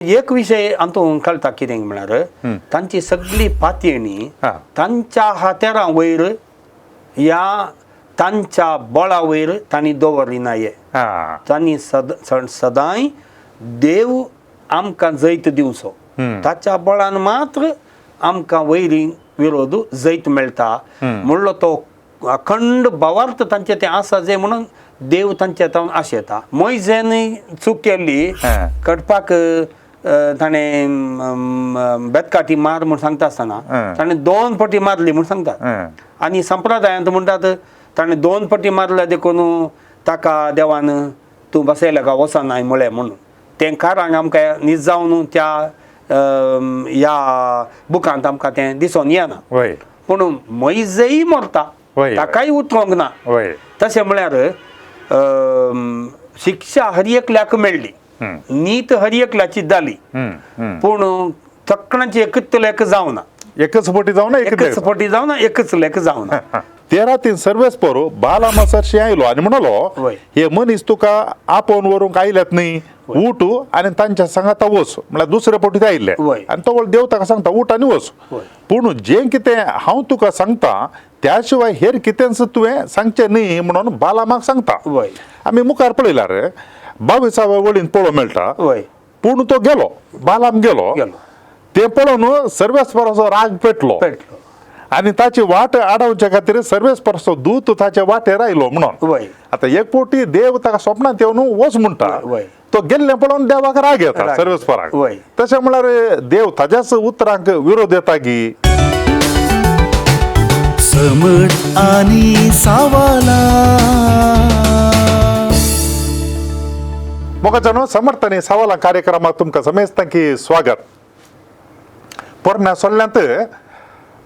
एक विषय आमकां कळटा कितें म्हळ्यार तांची सगळी पातयणी तांच्या हात्यारा वयर या तांच्या बळा वयर तांणी दवरली नाये. तांणी सदांय देव आमकां जैत दिवचो, ताच्या बळान मात्र आमकां वैरी विरोध जैत मेळटा म्हणलो तो अखंड भावार्थ तांचे ते आसा जे म्हणून देव तांचे तावन आशेता. मोइजेन चूक केल्ली कडपाक ताणें बेतकाटी मार म्हूण सांगता आसतना ताणें 2 फावटी मारली म्हूण सांगतात. आनी संप्रदायांत म्हणटात ताणें 2 फावटी मारल्या देखून ताका देवान तूं बसयल्या का वचनाय म्हळें म्हणून तें कारण आमकां न्हीद जावन त्या ह्या बुकांत आमकां तें दिसून येना. पूण मोइजय मरता ताकाय उठोवंक ना. तशें म्हळ्यार शिक्षा हर एकल्याक मेळ्ळी, नीत हर एकल्याची जाली, पूण तक्कणाची एकच लेख जावना. एकच फावटी जावना, एकच फावटी जावना, एकच लेख जावना. 13 सर्वेस परो बालामासारशी आयलो आनी म्हणलो हे मनीस तुका आपोवन व्हरूंक आयल्यात न्ही, उठ आनी तांच्या सांगाता वच. म्हळ्यार दुसरे फावटी आयिल्ले आनी तो देव ताका सांगता उठ आनी वच. पूण जें कितें हांव तुका सांगता त्या शिवाय हेर कितेंच तुवें सांगचें न्ही म्हणून बालामाक सांगता. आमी मुखार पळयल्यार 22व्या वळीन पळोवंक मेळटा. पूण तो गेलो, बालाम गेलो, ते पळोवन सर्वेस्पराचो राग पेटलो आनी ताची वाट आडावचे खातीर सर्वेस्पराचो दूत ताचे वाटेर आयलो म्हणून. आतां एक फावटी देव ताका स्वप्नांत येवन वच म्हणटा, तो गेल्ले पळोवन देवाक राग येता सर्वेस्पराक. तशें म्हळ्यार देव ताच्याच उतरांक विरोध येता की समट आनी सावाला. मोगाच्यानो समर्थ आनी सावाला कार्यक्रमात तुमकां समेस्तांकी स्वागत. पोरण्या सोल्ल्यांत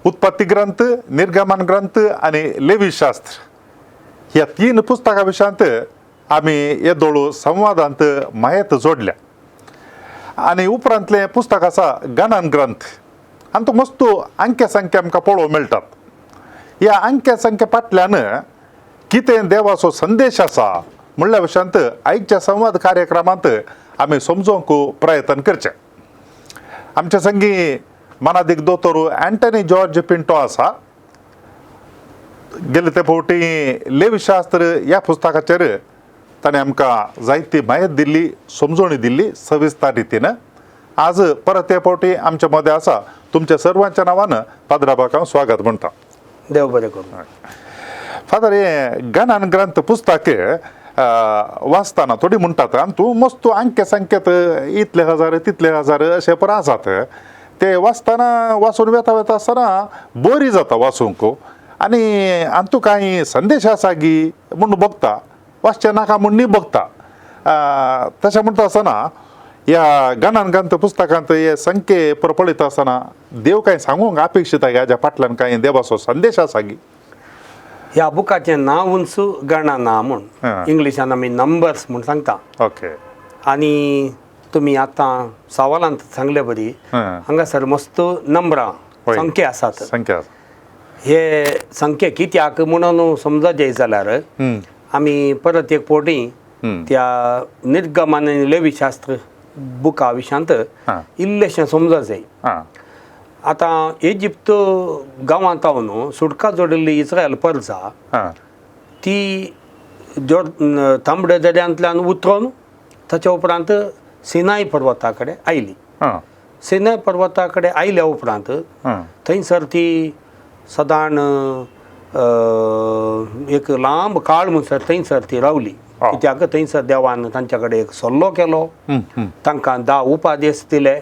उत्पत्ती ग्रंथ, निर्गमन ग्रंथ आनी लेवी शास्त्र ह्या 3 पुस्तकां विशयांत आमी येदोळू संवादांत मायेत जोडल्या. आनी उपरांतलें पुस्तक आसा गणन ग्रंथ आनी तो मस्तू अंक्या संख्या आमकां पळोवंक मेळटात. ह्या अंक्या संख्या फाटल्यान कितें देवाचो संदेश आसा म्हणल्या विशयांत आयच्या संवाद कार्यक्रमांत आमी समजोवंक प्रयत्न करचे. आमचे संगी मनादीक दोतोर अँटनी जॉर्ज पिंटो आसा. गेले ते फावटी लेवी शास्त्र ह्या पुस्तकाचेर ताणें आमकां जायती माहिती दिल्ली, समजोवणी दिल्ली सविस्तर रितीन. आज परत हे फावटी आमच्या मदें आसा. तुमच्या सर्वांच्या नांवान फादराबाक हांव स्वागत म्हणटा. देव बरें करूं. फादर, हे गणन ग्रंथ पुस्तक वाचताना थोडी म्हणटात आनी तूं मस्त अंक्य संख्येत इतले हजार तितले हजार अशे पर आसात. ते वाचताना वाचून वेता आसतना बरी जाता वाचूंक आनी तूं कांय संदेश आसा गी म्हणून बघता, वाचचें नाका म्हूण न्ही बघता. तशें म्हणटा आसतना ह्या गणन ग्रंथ पुस्तकांत हे संख्ये पर पळयता आसतना देव कांय सांगूंक अपेक्षीत आहे हाज्या फाटल्यान कांय देवाचो संदेश आसा गी? ह्या बुकाचें नांवूच गणना म्हूण, इंग्लिशान आमी नंबर्स म्हूण सांगता. ओके. आनी तुमी आतां सवालांत सांगले बरी, हांगासर मस्त नंबरां संख्या आसात. संख्या हे संख्या कित्याक म्हणून समजचे जाल्यार आमी परत एक फावटी त्या निर्गमन आनी लेवी शास्त्र बुका विशयांत इल्लेशें समजूंक जाय. आतां इजिप्त गांवांत न्हू सुटका जोडिल्ली इस्रायल परजा ती तांबड्या दर्यांतल्यान उतरून ताच्या उपरांत सिनाय पर्वता कडेन आयली. सिनाय पर्वता कडेन आयल्या उपरांत थंयसर ती सदाण एक लांब काळ म्हणसर थंयसर ती रावली. कित्याक थंयसर देवान तांच्या कडेन एक सल्लो केलो, तांकां 10 उपादेश दिले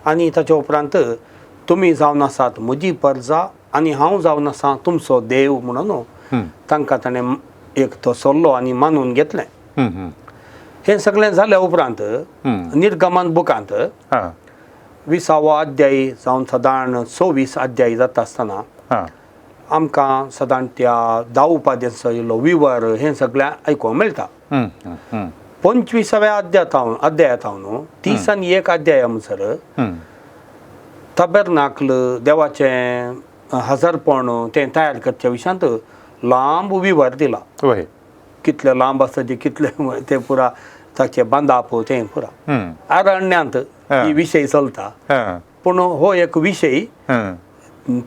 आनी ताच्या उपरांत तुमी जावन आसात म्हजी परजा आनी हांव जावन आसा तुमचो देव म्हणून तांकां ताणें एक तो सल्लो आनी मानून घेतलें. हें सगळें जाल्या उपरांत निर्गमन बुकांत 20वा अध्याय जावन सदाण 26 अध्याय जाता आसतना आमकां सदाण त्या 10 उपादेशाचो इल्लो विवर हें सगळें आयकूंक मेळटा. 25व्या अध्यायांत न्हू 31 अध्याया म्हणसर तबेरनाकल देवाचें हजरपण तें तयार करच्या विशयांत लांब विवर दिला. कितले लांब आसा ते कितले ते पुरा ताचे बांदाप तें पुरा अरण्यांत ही विशय चलता पूण हो एक विशय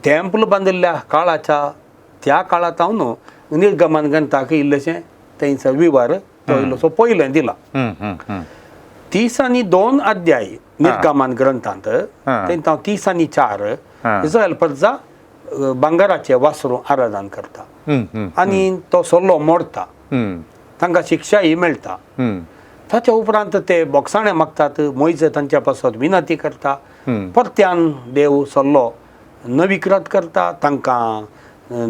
टेंपल बांदिल्ल्या काळाच्या त्या काळात हांव न्हू निर्गमन ग्रंथाक इल्लेशें थंयसर विवर तो इल्लोसो पयलें दिला 30 आनी 2 अध्याय निर्गमन ग्रंथांत तेंत हांव 30 आनी 4 इस्रायल प्रजा भांगराचे वासरू आराधन करता आनी तो सल्लो मोडटा तांकां शिक्षा ही मेळटा ताच्या उपरांत ते बोगसाणें मागतात मोइजे तांच्या पासत विनंती करता परत्यान देव सल्लो नविकृत करता तांकां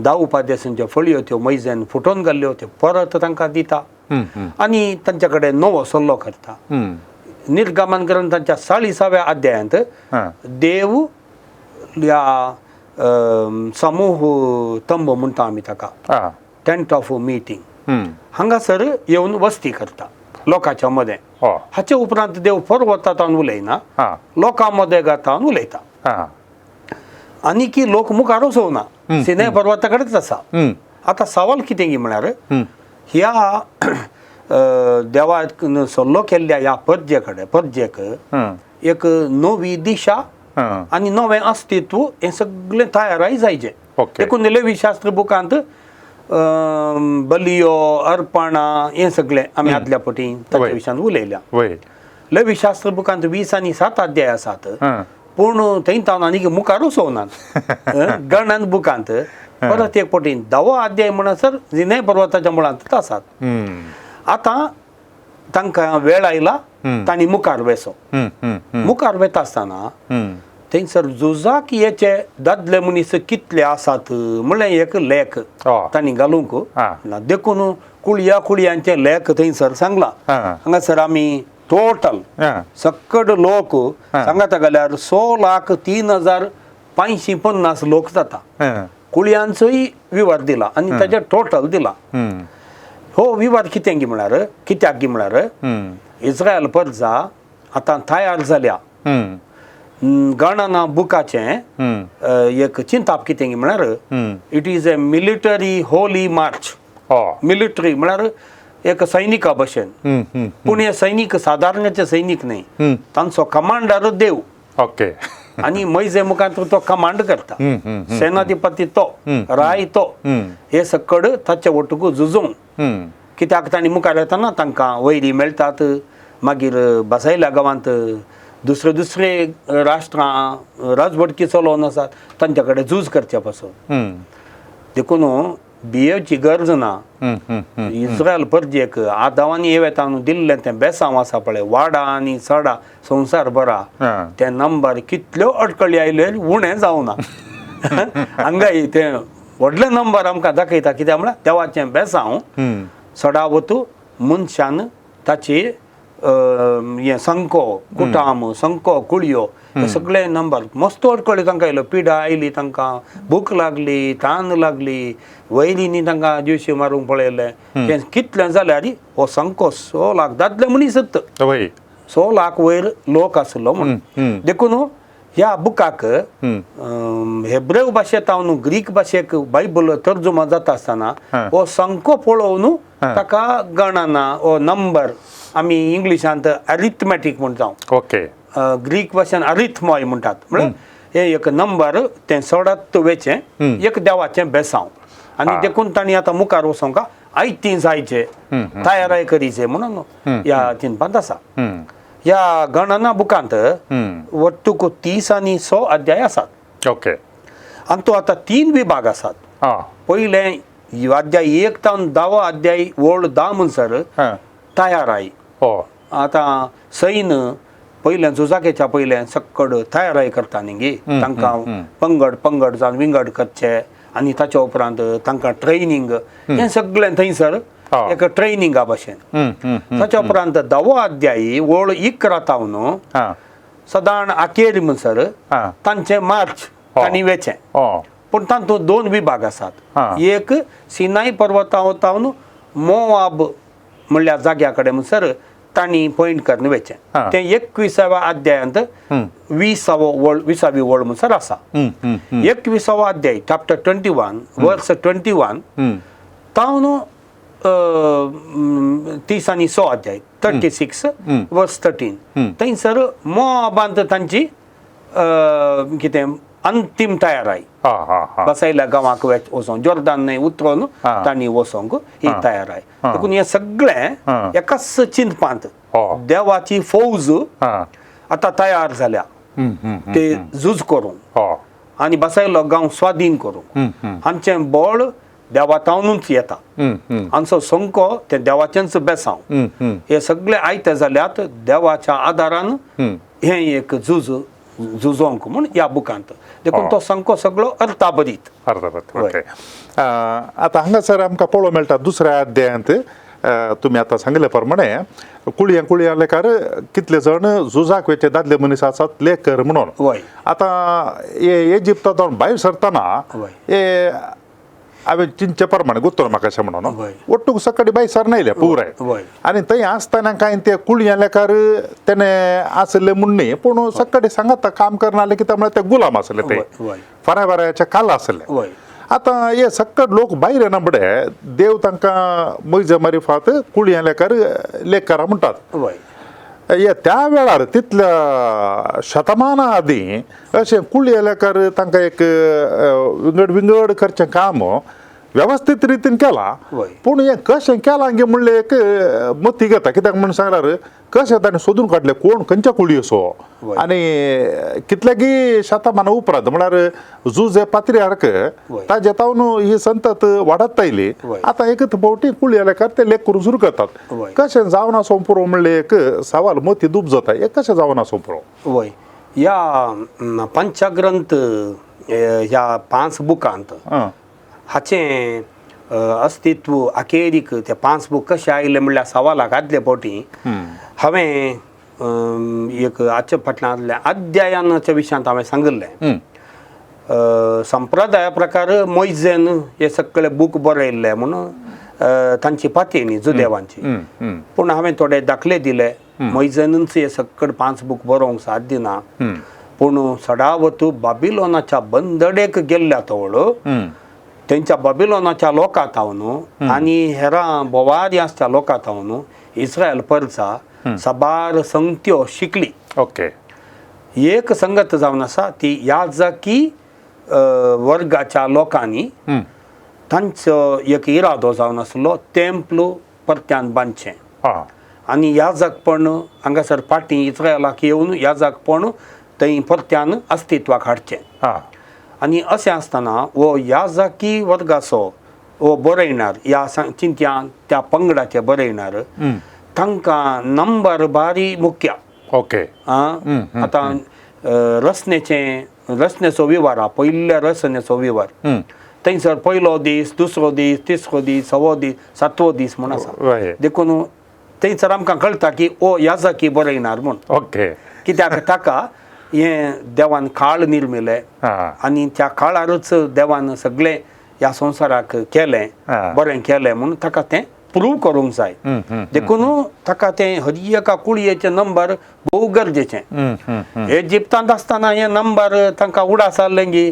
10 उपादेसांच्यो फळयो त्यो मोइजेन फुटोवन घाल्ल्यो त्यो परत तांकां दिता आनी तांचे कडेन नवो सल्लो करता निर्गमन ग्रंथाच्या 40व्या अध्यायांत देव या समूह तंब म्हणटा आमी ताका टेंट ऑफ मिटींग हांगासर येवन वस्ती करता लोकांच्या मदें हाचे उपरांत देव पर्वतात उलयना लोकां मदें गातान उलयता आनी की लोक मुखार वचोना सिनाय पर्वता कडेच आसा आतां सवाल कितें की म्हळ्यार ह्या देवान सल्लो केल्ल्या ह्या पर्जेक एक नवी दिशा आनी नवें अस्तित्व हें सगळें तयाराय जायचें देखून लेवी शास्त्र बुकांत बलियो अर्पणां हें सगळें आमी आदल्या फावटी ताच्या विशयान उलयल्या लेवी शास्त्र बुकांत 20 आनी 7 अध्याय आसात पूण थंय तावन आनीक मुखार वचोनात गणन बुकांत परत एक फावटी 10 अध्याय म्हणसर जिनय पर्वताच्या मुळांत आसात आतां तांकां वेळ आयला तांणी मुखार वेचो मुखार वेता आसतना थंयसर झुजाक येचे दादले मनीस कितले आसात म्हणल्यार एक लेख तांणी घालूंक देखून कुळयांचे लेख थंयसर सांगला हांगासर आमी टोटल सकड लोक सांगता जाल्यार 6,03,550 लोक जाता कुळयांचोय विवर दिला आनी ताचे टोटल दिला हो विवर कितें गी म्हळ्यार कित्याक गी म्हळ्यार इस्रायल प्रजा आतां तयार जाल्या गणना बुकाचें एक चिंताप कितें गी म्हळ्यार it is a military Holy March military म्हळ्यार एक सैनिका भशेन पूण हे सैनीक सादारणाचे सैनीक न्ही तांचो कमांडर देव आनी मोइजे मुखांत तो कमांड करता सेनाधिपती तो राय तो हे सकड ताचे वटूक झुजूंक कित्याक तांणी मुखार येतना तांकां वैरी मेळटात मागीर बसायल्या गांवांत दुसरे राष्ट्रां राजवटकी चलोवन आसात तांचे कडेन झूज करचे पासून देखून भियेवची गरज ना इस्रायल पर्जेक आदावांनी येवेतान दिल्लें तें बेसांव आसा पळय वाडा आनी चडा संवसार बरा ते नंबर कितल्यो अडकळी आयल्यो उणें जावना हांगाय ते व्हडले नंबर आमकां दाखयता कित्याक म्हळ्यार देवाचें बेसांव चडा वतू मनशान ताची हें संको कुटाम संको कुळयो हे सगळे नंबर मस्त अडकळ्यो तांकां आयल्यो पिडा आयली तांकां भूक लागली तान लागली वैरींनी तांकां दिवशी मारूंक पळयले हें कितलें जाल्यार हो संको 100 लाख दादले मनीसच 100 लाख वयर लोक आसलो म्हणून देखून ह्या बुकाक हेब्रेव भाशेंत ग्रीक भाशेक बायबल तर्जुमा जाता आसतना हो संको पळोवन ताका गणना हो नंबर आमी इंग्लिशांत अरिथमॅटीक म्हणटा ग्रीक भाशेन अरिथमॉय म्हणटात म्हळ्यार हे एक नंबर तें सडत वेचें एक देवाचें बेसांव आनी देखून तांणी आतां मुखार वचोंक आयतीं जायचे तयाराय करीचे म्हणून ह्या चिंतपांत आसा ह्या गणना बुकांत वट्टूक 30 आनी 100 अध्याय आसात आनी तो आतां 3 विभाग आसात पयलें अध्याय 1 तावन 10 अध्याय व्हड 10 म्हणसर तयाराय आतां सैन पयलें झुजाकेच्या पयलें सक्कड तयाराय करता न्ही तांकां पंगड जावन विंगड करचे आनी ताच्या उपरांत तांकां ट्रेनिंग हें सगळें थंयसर एक ट्रेनिंगा भशेन ताच्या उपरांत 10 अध्यायी व्हड 11 तावन सदाण आखेर म्हणसर तांचें मार्च तांणी वेचें पूण तातूंत 2 विभाग आसात एक सिनाय पर्वता वतावन मोवाब म्हणल्यार जाग्या कडेन म्हणसर तांणी पॉयंट करून वेचें तें 21व्या अध्यायांत 20वी वळ म्हणसर आसा 21वा अध्याय चॅप्टर 21 वर्स 21 तावन 30 आनी 6 अध्याय 36 वर्स 13 थंयसर मोआबांत तांची कितें अंतीम तयाराय हा हा हा बसयल्या गांवाक वचोंक जॉर्दान न्हंय उतरून तांणी वचोंक ही तयाराय देखून हे सगळें एकाच चिंतपांत देवाची फौज आतां तयार जाल्या ते झूज करूंक आनी बसयलो गांव स्वाधीन करूंक हांचें बळ देवातावनूच येता हांचो संको ते देवाचेंच बेसांव हे सगळे आयते जाल्यात देवाच्या आदारान हें एक झुजोंक म्हूण ह्या बुकांत देखून तो संको सगळो अर्थाबरीत ओके आता हांगासर आमकां पळोवंक मेळटा दुसऱ्या अध्यायांत तुम्ही आता सांगिल्ले प्रमाणे कुळया लेखार कितले जण झुजाक वेचे दादले मनीस आसात लेकर म्हणून आता इजिप्तांत भायर सरतना हे हांवें चिंचे प्रमाणे गुत्तलो म्हाका अशें म्हणून ओट्टूक सकडी भायर सरनायले पुराय आनी थंय आसतना कांय ते कुळया लेखार तेणे आसले म्हूण न्ही पूण सकडी सांगात काम करनाले कित्याक म्हळ्यार ते गुलाम आसले ते फरायचे काल आसले आता हे सक्कड लोक भायर येना बडे देव तांकां मोइजे मारिफात कुळया लेखार लेखकारां म्हणटात हे त्या वेळार तितल्या शतमाना आदीं अशें कुळया लेखार तांकां एक विंगड करचें काम व्यवस्थीत रितीन केला पूण हे कशें केलां गे म्हणलें एक मती घेता कित्याक म्हण सांगल्यार कशें ताणें सोदून काडलें कोण खंयच्या कुळयो सो आनी कितल्यागी शतमाना उपरांत म्हळ्यार झूज हे पात्रियार्क ताजे तावन ही संतत वाडत आयली आतां एकच फावटी कुळया लेखार ते लेख करून सुरू करतात कशें जावन आसूं पुरो म्हणलें एक सवाल मती दूब जाता हे कशें जावन आसूं पुरो वय ह्या पंचग्रंथ ह्या 5 बुकांत हाचें अस्तित्व अखेरीक ते 5 बूक कशे आयले म्हणल्यार सवालाक आदले फावटी हांवें एक हाचे फाटल्यान अध्यायाच्या विशयांत हांवें सांगिल्लें संप्रदाया प्रकार मोइजेन हे सगळे बूक बरयल्ले म्हणून तांची पाती न्ही जुदेवांची पूण हांवें थोडे दाखले दिले मोइजेनूच हे सकड 5 बूक बरोवंक साध्य ना पूण सडावतू बाबिलोनाच्या बंदडेक गेल्ल्या तवळ तेंच्या बाबिलोनाच्या लोकांत हांव आनी हेरां बोवारियांच्या लोकांत हांव इस्रायल परचा साबार संगत्यो शिकली ओके एक संगत जावन आसा ती याजकी वर्गाच्या लोकांनी तांचो एक इरादो जावन आसलो टेंपल परत्यान बांदचें आनी याजकपण हांगासर फाटीं इस्रायलाक येवन याजकपण थंय परत्यान अस्तित्वाक हाडचें आनी अशें आसतना हो याजकी वर्गाचो हो बरयणार ह्या चिंत्यान त्या पंगडाचे बरयणार तांकां नंबर बारी मुख्य ओके आतां रचनेचो विवार हा पयल्या रचनेचो विवार थंयसर पयलो दीस दुसरो दीस तिसरो दीस 6वो दीस 7वो दीस म्हूण आसा देखून थंयसर आमकां कळटा की ओ याजकी बरयणार म्हूण ओके कित्याक ताका हे देवान काळ निर्मिले आनी त्या काळारूच देवान सगळे ह्या संवसाराक केलें बरें केलें म्हणून ताका तें प्रूव करूंक जाय देखून ताका तें हर एका कुळयेचें नंबर भोव गरजेचें इजिप्तांत आसतना हें नंबर तांकां उडास जाल्लें गी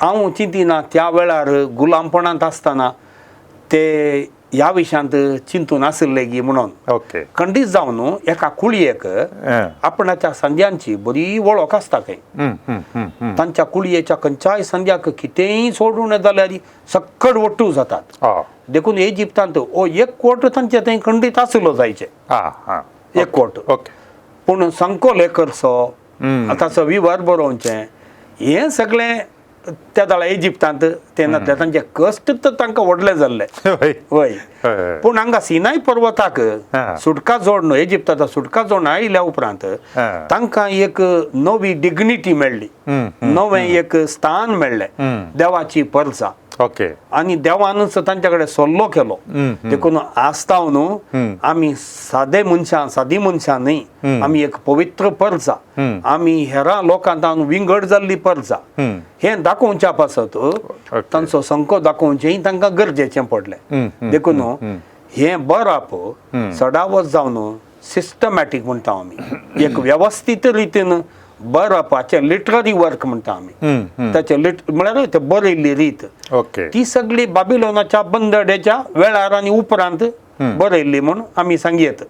हांव चिंतिना त्या वेळार गुलामपणांत आसतना ते ह्या विशयांत चिंतून आसले गी म्हणून ओके खंडीत जावन एका कुळयेक आपणाच्या संध्यांची बरी वळख आसता खंय तांच्या कुळयेच्या खंयच्याय संध्याक कितेंय सोडून जाल्यार सक्कड वट्टू जातात देखून इजिप्तांत ओ एक कोट तांचे थंय खंडीत आसलो जायचे एक कोट पूण संको लेखरचो ताचो विवर बरोवचें हें सगळें त्या दळा इजिप्तांत तेन्ना तांचे कश्ट तर तांकां व्हडले जाल्ले वय पूण हांगा सिनाय पर्वताक सुटका जोडून इजिप्ताचो सुटका जोडून आयल्या उपरांत तांकां एक नवी डिग्निटी मेळ्ळी नवें एक स्थान मेळ्ळें देवाची परजा ओके आनी देवानूच तांचे कडेन सल्लो केलो देखून आसताव न्हू आमी सादी मनशां न्ही आमी एक पवित्र परजा आमी हेरां लोकांत विंगड जाल्ली परजा हें दाखोवच्या पासत तांचो संको दाखोवचेंय तांकां गरजेचें पडलें देखून हें बराप सडावत जावन सिस्टमॅटीक म्हणटा आमी एक वेवस्थीत रितीन बरपाचे लिटररी वर्क म्हणटा आमी त्याचे म्हळ्यार ते बरयल्ली रीत ओके ती सगळी बाबिलोनाच्या बंदड्याच्या वेळार आनी उपरांत बरयल्ली म्हूण आमी सांगयत.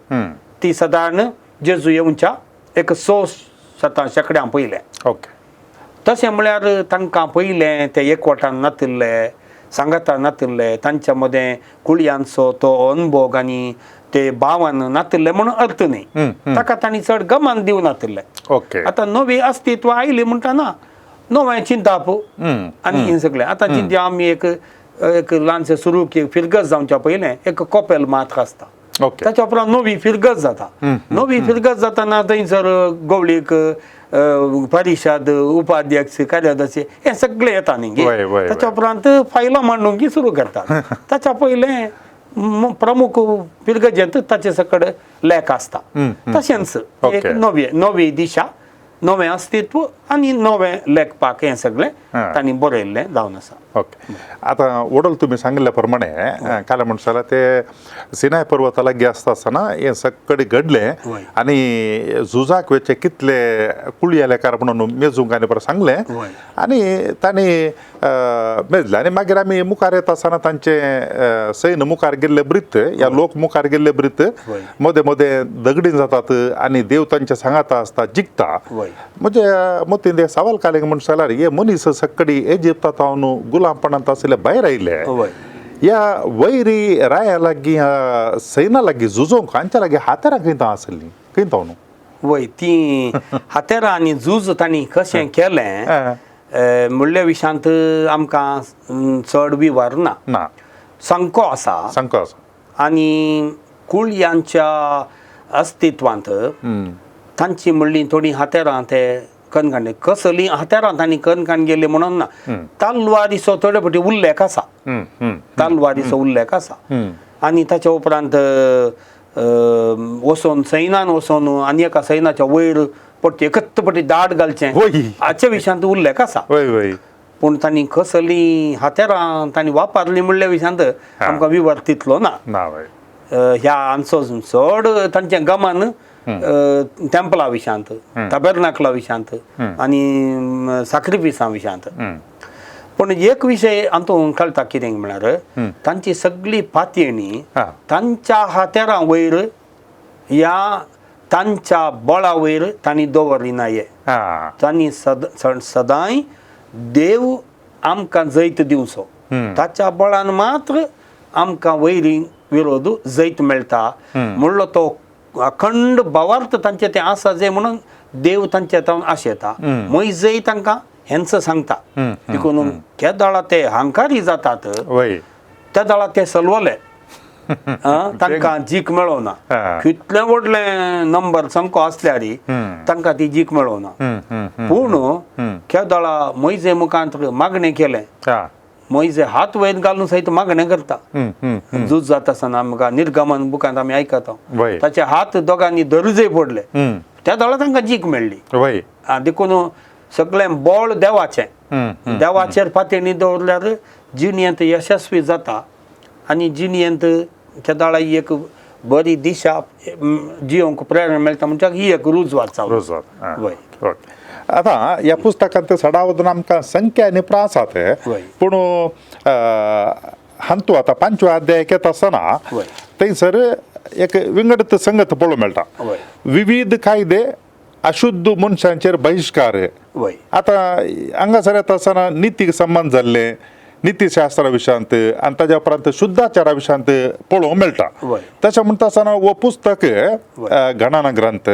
ती सादारण जेजू येवच्या एक 600 शेकड्यां पयलें. ओके तशें म्हळ्यार तांकां पयलें ते एकवटान नातिल्ले सांगाता नातिल्ले तांच्या मदें कुळयांचो तो अनुभव आनी ते भावान नातिल्ले म्हणून अर्थ न्ही. ताका तांणी चड गमान दिवं नातिल्ले. ओके आतां नवी अस्तित्व आयली म्हणटाना नवें चिंताप आनी हें सगळें आतां चिंती आमी एक ल्हानशें सुरू फिरगत जावच्या पयलें एक कॉपेल मात आसता. ओके ताच्या उपरांत नवी फिरगत जाता. नवी फिरगत जाताना थंयसर गवळीक परिशद उपाध्यक्ष कार्याध्यक्ष हे सगळे येता न्ही. ताच्या उपरांत फायलां मांडूंक सुरू करतात. ताच्या पयलें प्रमुख फिरगजेंत ताचे सकड लेख आसता. तशेंच एक नवी दिशा नवें अस्तित्व आनी नवें लेखपाक हें सगळें तांणी बरयल्लें जावन आसा. ओके आता वडोल तुम्ही सांगिल्ल्या प्रमाणे काय म्हणशाला ते सिनाय पर्वता लागीं आसता आसतना हें सगळें घडलें आनी झुजाक वेचे कितले कुळयेलेकार म्हणून मेजूंक आनी परत सांगलें आनी तांणी मेजलें आनी मागीर आमी मुखार येता आसतना तांचे सैन्य मुखार गेल्ले ब्रित या लोक मुखार गेल्ले ब्रित मदें मदें दगडीन जातात आनी देव तांचे सांगाता आसता जिखता. म्हणजे मतीन सवाल कालेंग म्हणून जाल्यार हे मनीस सक्कडी इजिप्तांत गुलामपणांत आशिल्ले भायर आयले या वैरी राया लागीं सैना लागीं झुजोवंक हांच्या लागीं हातेरां खंयता आसलीं खंयता न्हू. वय ती हातेरां आनी झूज तांणी कशें केलें म्हणल्या विशांत आमकां चड विवर ना. संको आसा आनी कुळयांच्या अस्तित्वांत तांची म्हणली थोडी हातेरां ते कणकांडे कसली हातेरां तांणी कणकाण गेले म्हणून ना. तालवारीचो थोडे फावटी उल्लेख आसा. तालवारीचो उल्लेख आसा आनी ताच्या उपरांत वचोन सैनान वचोन आनी एका सैनाच्या वयर पट्टी एकत्त पट्टी दाड घालचें हाचे विशयांत उल्लेख आसा. पूण तांणी कसली हातेरां तांणी वापरली म्हणल्या विशयांत आमकां विवर तितलो ना. ह्या आमचो चड तांचें गमन टेंपला विशांत टबरनाकला विशांत आनी सॅक्रिफिसा विशांत. पूण एक विशय हातूंत कळटा कितें म्हळ्यार तांची सगळी पातयणी तांच्या हातेरां वयर या तांच्या बळा वयर तांणी दवरली नाये. तांणी सदांय देव आमकां जैत दिवचो ताच्या बळान मात्र आमकां वैरी विरोध जैत मेळटा म्हणलो तो अखंड भावार्थ तांचे ते आसा जे म्हणून देव तांचे तावन आशेता. मोइजय तांकां हेंच सांगता देखून त्या दाळा ते हांकारी जातात त्या दाळा ते सलवले तांकां जीक मेळोना. कितले व्हडले नंबर संको आसल्यार तांकां ती जीक मेळोना. पूण त्या दाळा मोइजे मुखांत मागणें केलें. मोइजे हात वयर घालून सयत मागणें करता. झूज जाता आसतना आमकां निर्गमन बुकांत आमी आयकता ताचे हात दोगांनी दरुजे पडले त्या दाळा तांकां जीक मेळ्ळी. देखून सगळें बळ देवाचेर पातयणी दवरल्यार जिणेंत यशस्वी जाता आनी जिणेंत त्या दाळा एक बरी दिशा जियोंक प्रेरणा मेळटा म्हणजे ही एक रुजवात जावं. आता ह्या पुस्तकांत सडावदून आमकां संख्या आनी प्रास आसात पूण हांतू आतां 5वे अध्यायाक येता आसतना थंयसर एक विंगडत संगत पळोवंक मेळटा. विविध कायदे अशुद्ध मनशांचेर बहिष्कार. आतां हांगासर येता आसतना नितीक संबंध जाल्ले नितीशास्त्रा विशयांत आनी ताच्या उपरांत शुद्धाचारा विशयांत पळोवंक मेळटा. तशें म्हणटा आसतना हो पुस्तक गणना ग्रंथ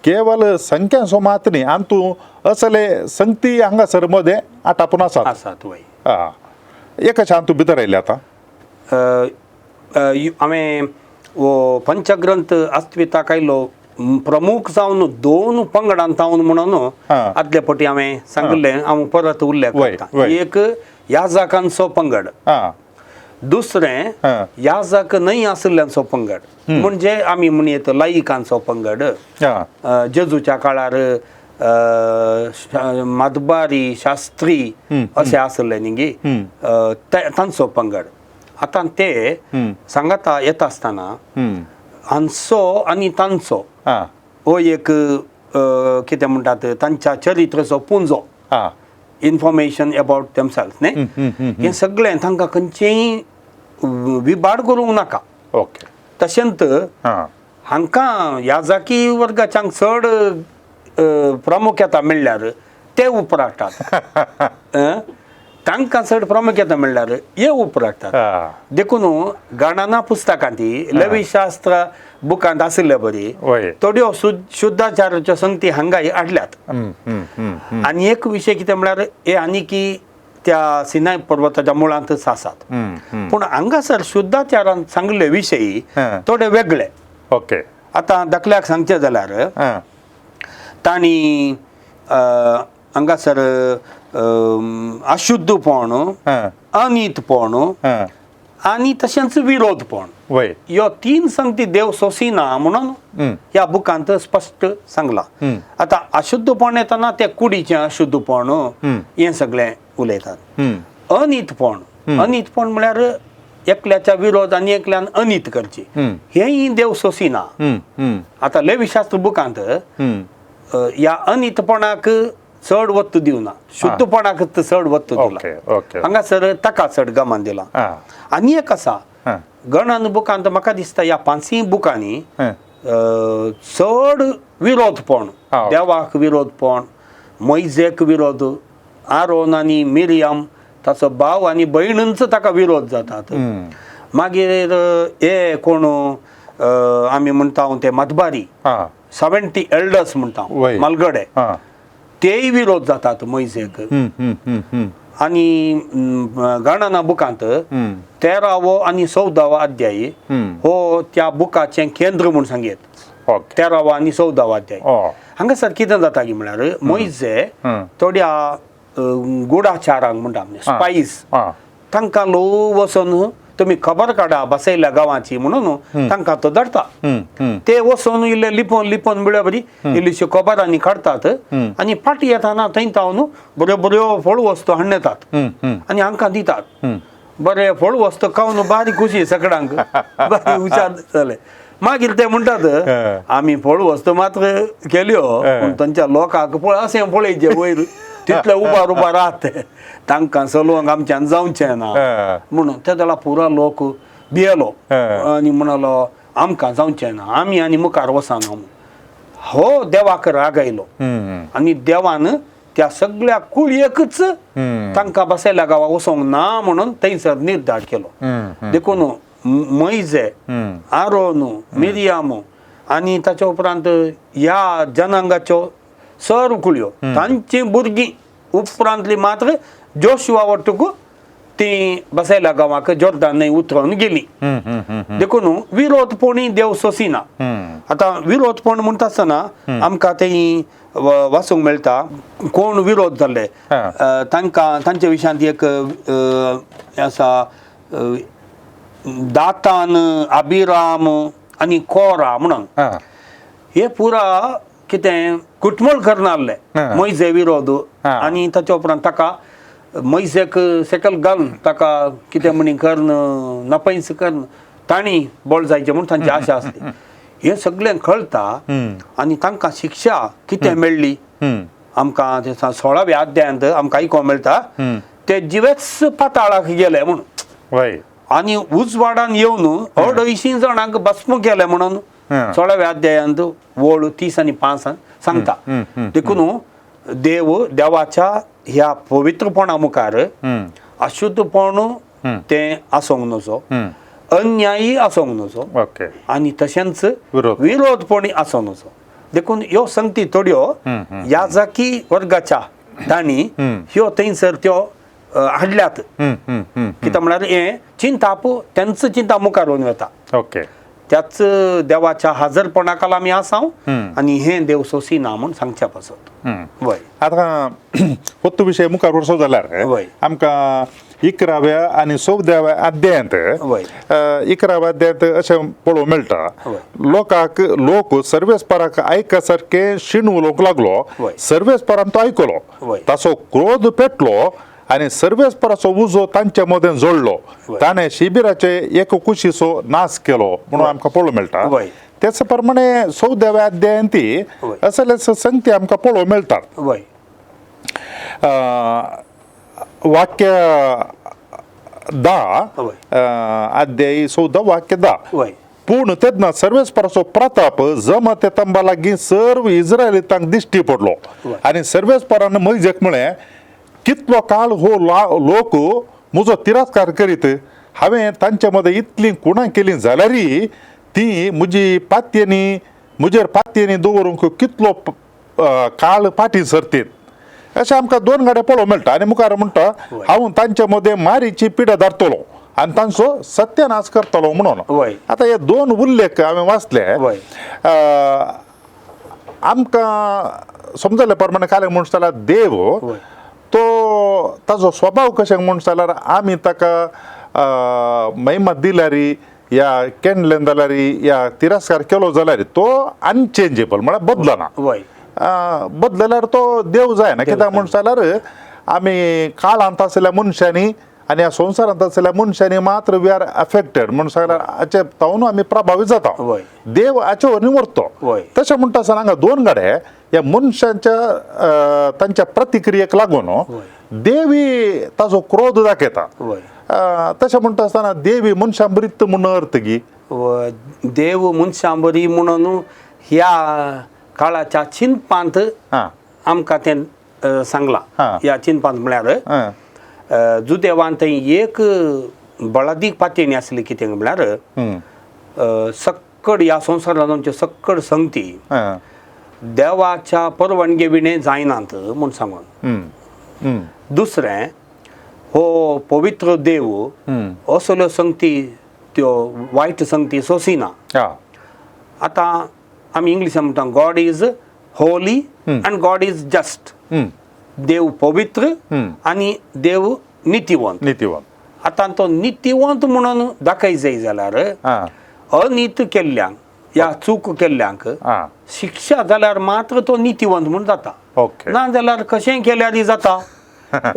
केवळ संख्यांचो मात न्ही हांतू असले संगती हांगासर मदें आटापून आसात. एकाच्या हांतू भितर आयले आतां हांवें वो पंचग्रंथ अस्तित्वाक आयलो प्रमुख जावन 2 पंगडांत जावन म्हणून आदले फावटी हांवें सांगलें हांव परत उल्लेख करतां. एक याजकांचो पंगड दुसरें याजक न्हय आशिल्ल्यांचो पंगड म्हणजे आमी म्हणयत लायिकांचो पंगड. जेजूच्या काळार मातबारी शास्त्री अशें आसले न्ही तांचो पंगड. आतां ते सांगाता येता आसतना हांचो आनी तांचो हो एक कितें म्हणटात तांच्या चरित्राचो पुंजो हा इन्फॉर्मेशन अबाउट देमसेल्फ न्ही हें सगळें तांकां खंयचेय विबाड करूंक नाका. ओके तशेंच हा हांकां याजाकी वर्गाच्यांक चड प्रामुख्यता मेळ्ळ्यार ते उपराटात तांकां चड प्रामुख्यता मेळ्ळ्यार हे उपराटात. हा देखून गणना पुस्तकांती लवीशास्त्र बुकांत आशिल्ले बरी वय थोड्यो शुद्धाचाराच्यो संगती हांगाय हाडल्यात. आनी एक विशय कितें म्हळ्यार हे आनी की त्या सिनाय पर्वताच्या मुळांतच आसात. पूण हांगासर शुद्धाचारान सांगले विशयी थोडे वेगळे. ओके आतां दाखल्याक सांगचें जाल्यार हा तांणी हांगासर अशुद्धपण हा अनितपण हा आनी तशेंच विरोधपण वय ह्यो 3 संगती देव सोसिना म्हणून ह्या बुकांत स्पश्ट सांगला. आतां अशुद्धपण येतना ते कुडीचें अशुद्धपण हें सगळें उलयतात. अनितपण म्हळ्यार एकल्याच्या विरोध आनी एकल्यान अनित करची हेंय देव सोसिना. आतां लेवीशास्त्र बुकांत ह्या अनितपणाक चड वत्त दिवना, शुद्धपणाक चड वत्त दिला. हांगासर ताका चड गमान दिला. आनी एक आसा गणन बुकांत म्हाका दिसता ह्या 5 बुकांनी चड विरोधपण, देवाक विरोधपण, मोइजेक विरोध, आरोन आनी मिरियम ताचो भाव आनी भयणींचो ताका विरोध जातात. मागीर हे कोण आमी म्हणटा ते मतबारी 70 एल्डर्स म्हणटा मलगडे तेय विरोध जातात मोइजेक. आनी गणना बुकांत 13वो आनी 14वो अध्याय हो त्या बुकाचें केंद्र म्हूण सांगेत. 13वो आनी 14वो अध्याय हांगासर कितें जाता की म्हळ्यार मोइजे थोड्या गुडाचारांक म्हणटा स्पायस तांकां लो वचोन तुमी खबर काडा बसयल्या गांवाची म्हणून तांकां तो धाडटा. ते वचोन इल्ले लिपोवन लिपोवन बिळे बरी इल्लीश्यो खबरांनी काडटात आनी फाटी येताना थंय तावन बऱ्यो बऱ्यो फळ वस्तू हाडून येतात आनी हांकां दितात. बरे फळ वस्तू खावन बारी खुशी सगळ्यांक बारी हुशार जाले. मागीर ते म्हणटात आमी फळ वस्तू मात्र केल्यो पूण तांच्या लोकांक पळय अशें पळयचे वयर तितले उबार राहत ते तांकां चलोवंक आमच्यान जावचें ना म्हणून ते जाल्यार पुरो लोक भियेलो आनी म्हणलो आमकां जावचें ना आमी आनी मुखार वचना. हो देवाक राग आयलो आनी देवान त्या सगळ्या कुळयेकच तांकां बसयल्या गांवा वचोंक ना म्हणून थंयसर निर्धार केलो. देखून मोइजे, आरोन, मिरियाम आनी ताच्या उपरांत ह्या जनांगाच्यो सर्व कुळयो तांची भुरगीं उपरांतली मात्र जोशुआ वटूक ती बसयल्या गांवाक जॉर्दान न्हंय उतरोवन गेली. देखून विरोधपणी देव सोसिना. आतां विरोधपण म्हणटा आसतना आमकां थंय वाचूंक मेळटा कोण विरोध जाल्ले तांकां तांच्या विशयांत एक आसा दातान, अबिराम आनी कोरा म्हणून हे पुरा कितें कुटमळ करनासले मोइजे विरोध आनी ताच्या उपरांत ताका मोइजेक सकयल घालून ताका कितें म्हणी कर्ण नपैस कर्ण तांणी बोळ जायचे म्हूण तांची आशा आसली. हे सगळें कळटा आनी तांकां शिक्षा कितें मेळ्ळी आमकां 16व्या अध्यायांत आमकां आयकोंक मेळटा ते जिवेच पाताळाक गेले म्हणून आनी उजवाडान येवन 250 जाणांक भस्म केले म्हणून 16व्या अध्यायांत वोळ 30 आनी 5 सांगता. देखून देवाच्या ह्या पवित्रपणा मुखार अशुद्धपण तें आसूंक नजो, अन्यायी आसूंक नजो आनी तशेंच विरोधपणी आसूंक नजो. देखून ह्यो संगती थोड्यो याजाकी वर्गाच्या तांणी ह्यो थंयसर त्यो हाडल्यात. कित्याक म्हळ्यार हे चिंताप तेंच चिंता मुखार वरून वता. त्याच देवाच्या हजरपणाक आमी आसाव आनी हे देव सोसिना म्हूण सांगच्या पासत. वय आतां होत्तो विशय मुखार वचो जाल्यार आमकां 11व्या आनी 14व्या अध्यायांत 11व्या अध्यायांत अशें पळोवंक मेळटा लोक सर्वेस्पराक आयका सारके शीण उलोवंक लागलो. सर्वेस्परान तो आयकलो, ताचो क्रोध पेटलो आनी सर्वेस्पराचो उजो तांचे मदें जोडलो. ताणें शिबिराचे एक कुशीचो नाश केलो म्हणून आमकां पळोवंक मेळटा. त्याच प्रमाणे 14व्या अध्यायान ती होय. असले संगती आमकां पळोवंक मेळटात. वय वाक्य 10 होय. अध्यायी 14 वाक्य 10. वय पूण तेन्ना सर्वेस्पराचो प्रताप जम ते तंबा लागीं सर्व इस्रायलितांक दिश्टी पडलो आनी सर्वेस्परान मैजेक म्हळें कितलो काळ हो लोक म्हजो तिरस्कार करीत. हांवें तांचे मदें इतलीं कुणां केलीं जाल्यारय ती म्हजेर पातयेनी दवरूंक कितलो काळ फाटीं सरतीत. अशें आमकां 2 गाडे पळोवंक मेळटा. आनी मुखार म्हणटा हांव तांचे मदें मारीची पिडा धरतलो आनी तांचो सत्यनाश करतलो म्हणून. वय. आतां हे 2 उल्लेख हांवें वाचले. वय. आमकां समजले प्रमाणे काले म्हणून जाल्यार देव वय. तो ताजो स्वभाव कशें म्हणून जाल्यार आमी ताका महिमा दिल्यारी या केन्लें जाल्यारी या तिरस्कार केलो जाल्यार तो अनचेंजेबल म्हळ्यार बदलना. वय बदलल्यार तो देव जायना. कित्याक म्हणून जाल्यार आमी काळांत आसलेल्या मनशांनी आनी ह्या संवसारांत आसलेल्या मनशांनी मात्र वी आर अफेक्टेड म्हणून जाल्यार हाचे तावन आमी प्रभावीत जाता. वय. देव हाचे वरवीं व्हरतो. वय. तशें म्हणटा आसतना हांगा 2 गाडे ह्या मनशांच्या तांच्या प्रतिक्रियेक लागून देवी ताजो क्रोध दाखयता. वय तशें म्हणटा आसतना देवी मनशां बरीत म्हणून अर्थ गी. देव मनशां बरी म्हणून ह्या काळाच्या चिंतपांत आमकां तें सांगलां. ह्या चिंतपांत म्हळ्यार जुदेवान थंय एक बळादीक पातयेनी आसली कितें म्हळ्यार सक्कड ह्या संवसारांत आमच्यो सक्कड संगती देवाच्या परवानगे विणे जायनात म्हूण सांगून. दुसरें हो पवित्र देव असल्यो संगती त्यो वायट संगती सोंसिना. आतां आमी इंग्लिशान म्हणटा god is holy and god is just. देव पवित्र आनी देव नितीवंत. आतां तो नितीवंत म्हणून दाखय जाय जाल्यार अनित केल्ल्यांक या चूक केल्ल्यांक शिक्षा जाल्यार मात्र तो नितीवंत म्हणून जाता. ना जाल्यार कशें केल्यार जाता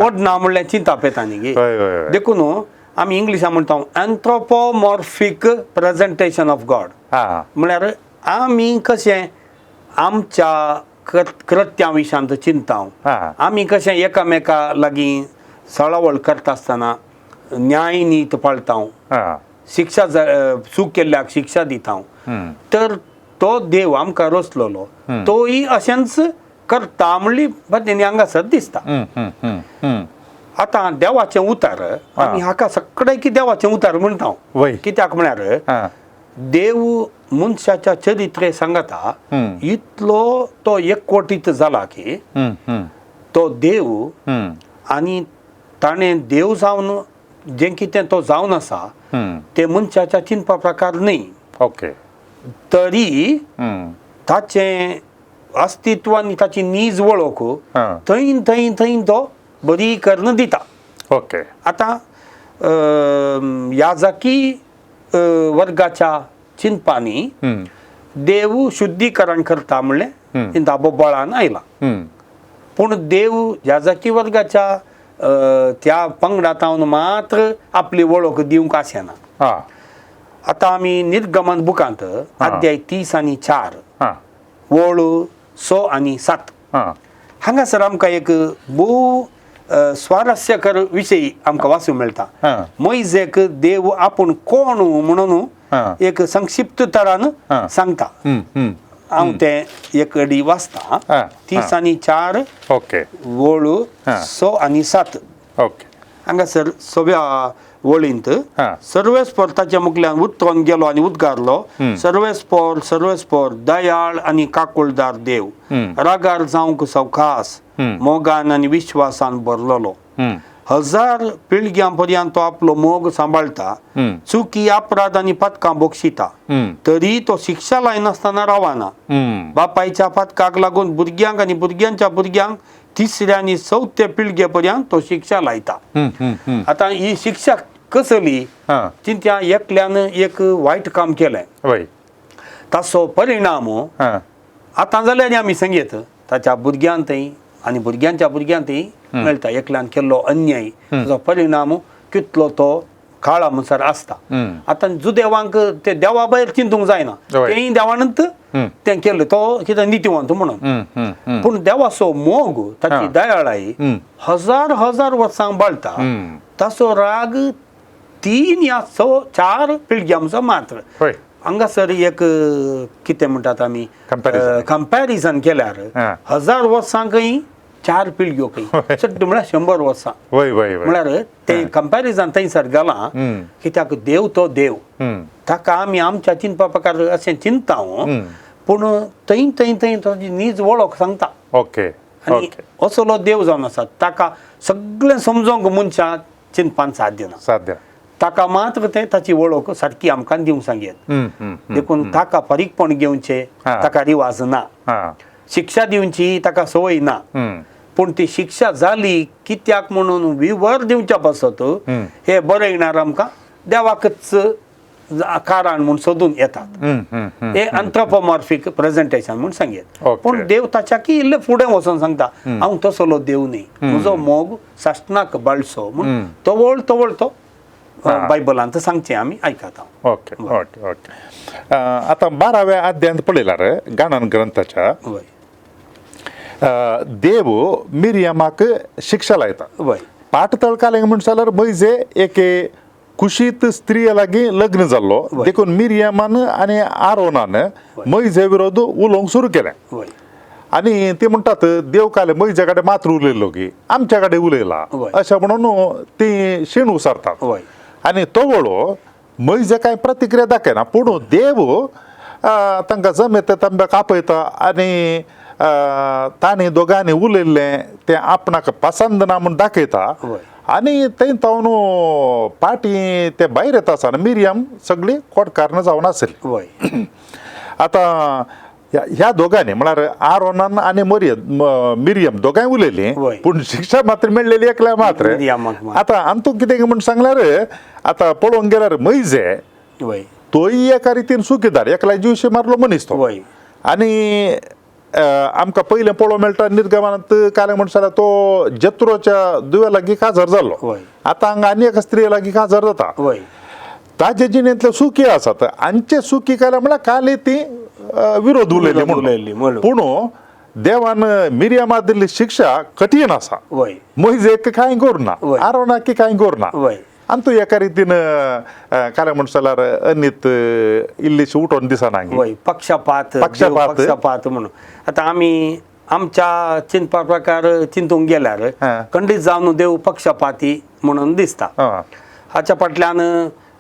ओडना म्हणल्यार चिंता पेता न्ही गे. देखून आमी इंग्लिशान म्हणटा एन्थ्रोपोमॉर्फीक प्रेजेंटेशन ऑफ गॉड. म्हळ्यार आमी कशें आमच्या कृत्यां विशांत चिंता आमी कशें एकामेका लागीं सळावळ करता आसतना न्याय नीत पाळटा शिक्षा चूक केल्ल्याक शिक्षा दिता. तर तो देव आमकां रचलेलो तोय अशेंच करता म्हणली पद्दतीन हांगासर दिसता. आतां देवाचें उतार आमी हाका सगळें देवाचें उतार म्हणटा. कित्याक म्हळ्यार देव मनशाच्या चरित्रे सांगता इतलो तो एकवटीत जाला की तो देव आनी ताणें देव जावन जें कितें तो जावन आसा ते मनशाच्या चिंतपा प्रकार न्ही. तरी ताचें अस्तित्व आनी ताची नीज वळख थंय थंय थंय तो बरी करून दिता. आतां याजकी वर्गाच्या चिंतपांनी देव शुद्धीकरण करता म्हणलें दाबो बळान आयला. पूण देव याजकी वर्गाच्या त्या पंगडांत मात्र आपली वळख दिवंक आसना. आतां आमी निर्गमन बुकांत अध्याय 30 आनी 4 वळ 6 आनी 7 हांगासर आमकां एक भोव स्वारस्यकर विशय आमकां वाचूंक मेळटा. मोइजेक देव आपूण कोण म्हणून एक संक्षिप्त तरान सांगता. हांव तें एक अडी वाचता. 30 आनी 4 वळ 6 आनी 7 हांगासर 6व्या वळींत सर्वेस्पर ताच्या मुखल्यान उतरोन गेलो आनी उद्गारलो सर्वेस्पर दयाळ आनी काकुळदार देव रागार जावंक सवखास मोगान आनी विश्वासान भरलेलो 1000 पिळग्यां पर्यंत तो आपलो मोग सांबाळटा चुकी अपराध आनी पथकां बोगशिता तरी तो शिक्षा लायनासतना रावना. बापायच्या पथकाक लागून भुरग्यांक आनी भुरग्यांच्या भुरग्यांक 3ऱ्या आनी 4थ्या पिळगे पर्यंत तो शिक्षा लायता. आतां ही शिक्षा कसली चिंत्या एकल्यान एक वायट काम केलें ताचो परिणाम आतां जाल्यार आमी सांगीत ताच्या भुरग्यांतय आनी भुरग्यांच्या भुरग्यांतय मेळटा. एकल्यान केल्लो अन्याय ताचो परिणाम कितलो तो काळा म्हणसर आसता आता जो देवांक ते देवा भायर चिंतूंक जायना तेय देवानंत तें केलें तो कितें नितीवंत म्हणून पूण देवाचो मोग ताची दयाळाई हजार हजार वर्सांक बाळटा ताचो राग 3 या 4 पिळग्यांचो मात्र हांगासर एक कितें म्हणटात आमी कंपॅरिजन केल्यार 1000 वर्सांकय 4 पिळग्यो खंय चड म्हळ्यार 100 वर्सां म्हळ्यार ते कंपॅरिजन थंयसर गेलां कित्याक देव तो देव ताका आमी आमच्या चिंतपा प्रकार अशें चिंतता पूण थंय थंय थंय ताची नीज वळख सांगता आनी असलो देव जावन आसा ताका सगळें समजोंक मनशां चिंतपान साध्य ना ताका मात्र ते ताची वळख सारकी आमकां दिवंक सांगेत देखून ताका फारीकपण घेवचें ताका रिवाज ना शिक्षा दिवची ताका संवय ना पूण ती शिक्षा जाली कित्याक म्हणून विवर दिवच्या पासत हे बरें येणार आमकां देवाकच कारण म्हूण सोदून येतात हे अँथ्रोपोमॉर्फिक प्रेझेंटेशन म्हूण सांगेत पूण देव ताच्याकी इल्ले फुडें वचोन सांगता हांव तसलो देव न्ही म्हजो मोग साश्टनाक बाळसो म्हूण तवळ तवळ तो बायबलांत सांगचें आमी आयकता आता 12व्या अध्यायांत पळयल्यार गाणन ग्रंथाच्या देव मिरियमाक शिक्षा लायता पाटतळ कालेंग म्हणून जाल्यार मैजे एके कुशीत स्त्री लागी लग्न जाल्लो देखून मिरियमान आनी आरोनान मैजे विरोध उलोवंक सुरू केलें आनी ते म्हणटात देव काले मैजे कडेन मात्र उलयल्लो की आमच्या कडेन उलयला अशें म्हणून ती शीण उसारतात आनी तो वळो मैजे कांय प्रतिक्रिया दाखयना पूण देव तांकां जमेता तांब्याक आपयता आनी तांणी दोगांनी उलयल्लें तें आपणाक पसंद ना म्हूण दाखयता आनी थंय तावन पाटी ते भायर येता आसतना मिरियम सगळी कोटकारणां जावन आसली आतां ह्या दोगांनी म्हळ्यार आरोनान आनी मिरियम दोगांय उलयलीं पूण शिक्षा मात्र मेळलेली एकल्या मात्र आतां आंतू कितें म्हूण सांगल्यार आतां पळोवंक गेल्यार मैजे तोय एका रितीन सुखीदार एकल्या जीवशी मारलो मनीस तो आनी आमकां पयलें पळोवंक मेळटा निर्गमनांत कालें म्हणटा जाल्यार तो जत्रोच्या दुवे लागीं काजार जाल्लो आतां हांगा आनी एका स्त्री लागीं काजार जाता ताजे जिणेंतले सुखी आसात हांचे सुखी काले म्हळ्यार काली ती विरोध उलयली म्हणून पूण देवान मिरियमा दिल्ली शिक्षा कठीण आसा मैजेक कांय करना आरोनाक कांय करना आनी तूं एका रितीन कालें म्हणटा जाल्यार अनीत इल्लीशी उठोवन दिसना पक्षपात म्हणून आतां आमी आमच्या चिंतपा प्रकार चिंतूंक गेल्यार खंडीत जावन देव पक्षपाती म्हणून दिसता हाच्या फाटल्यान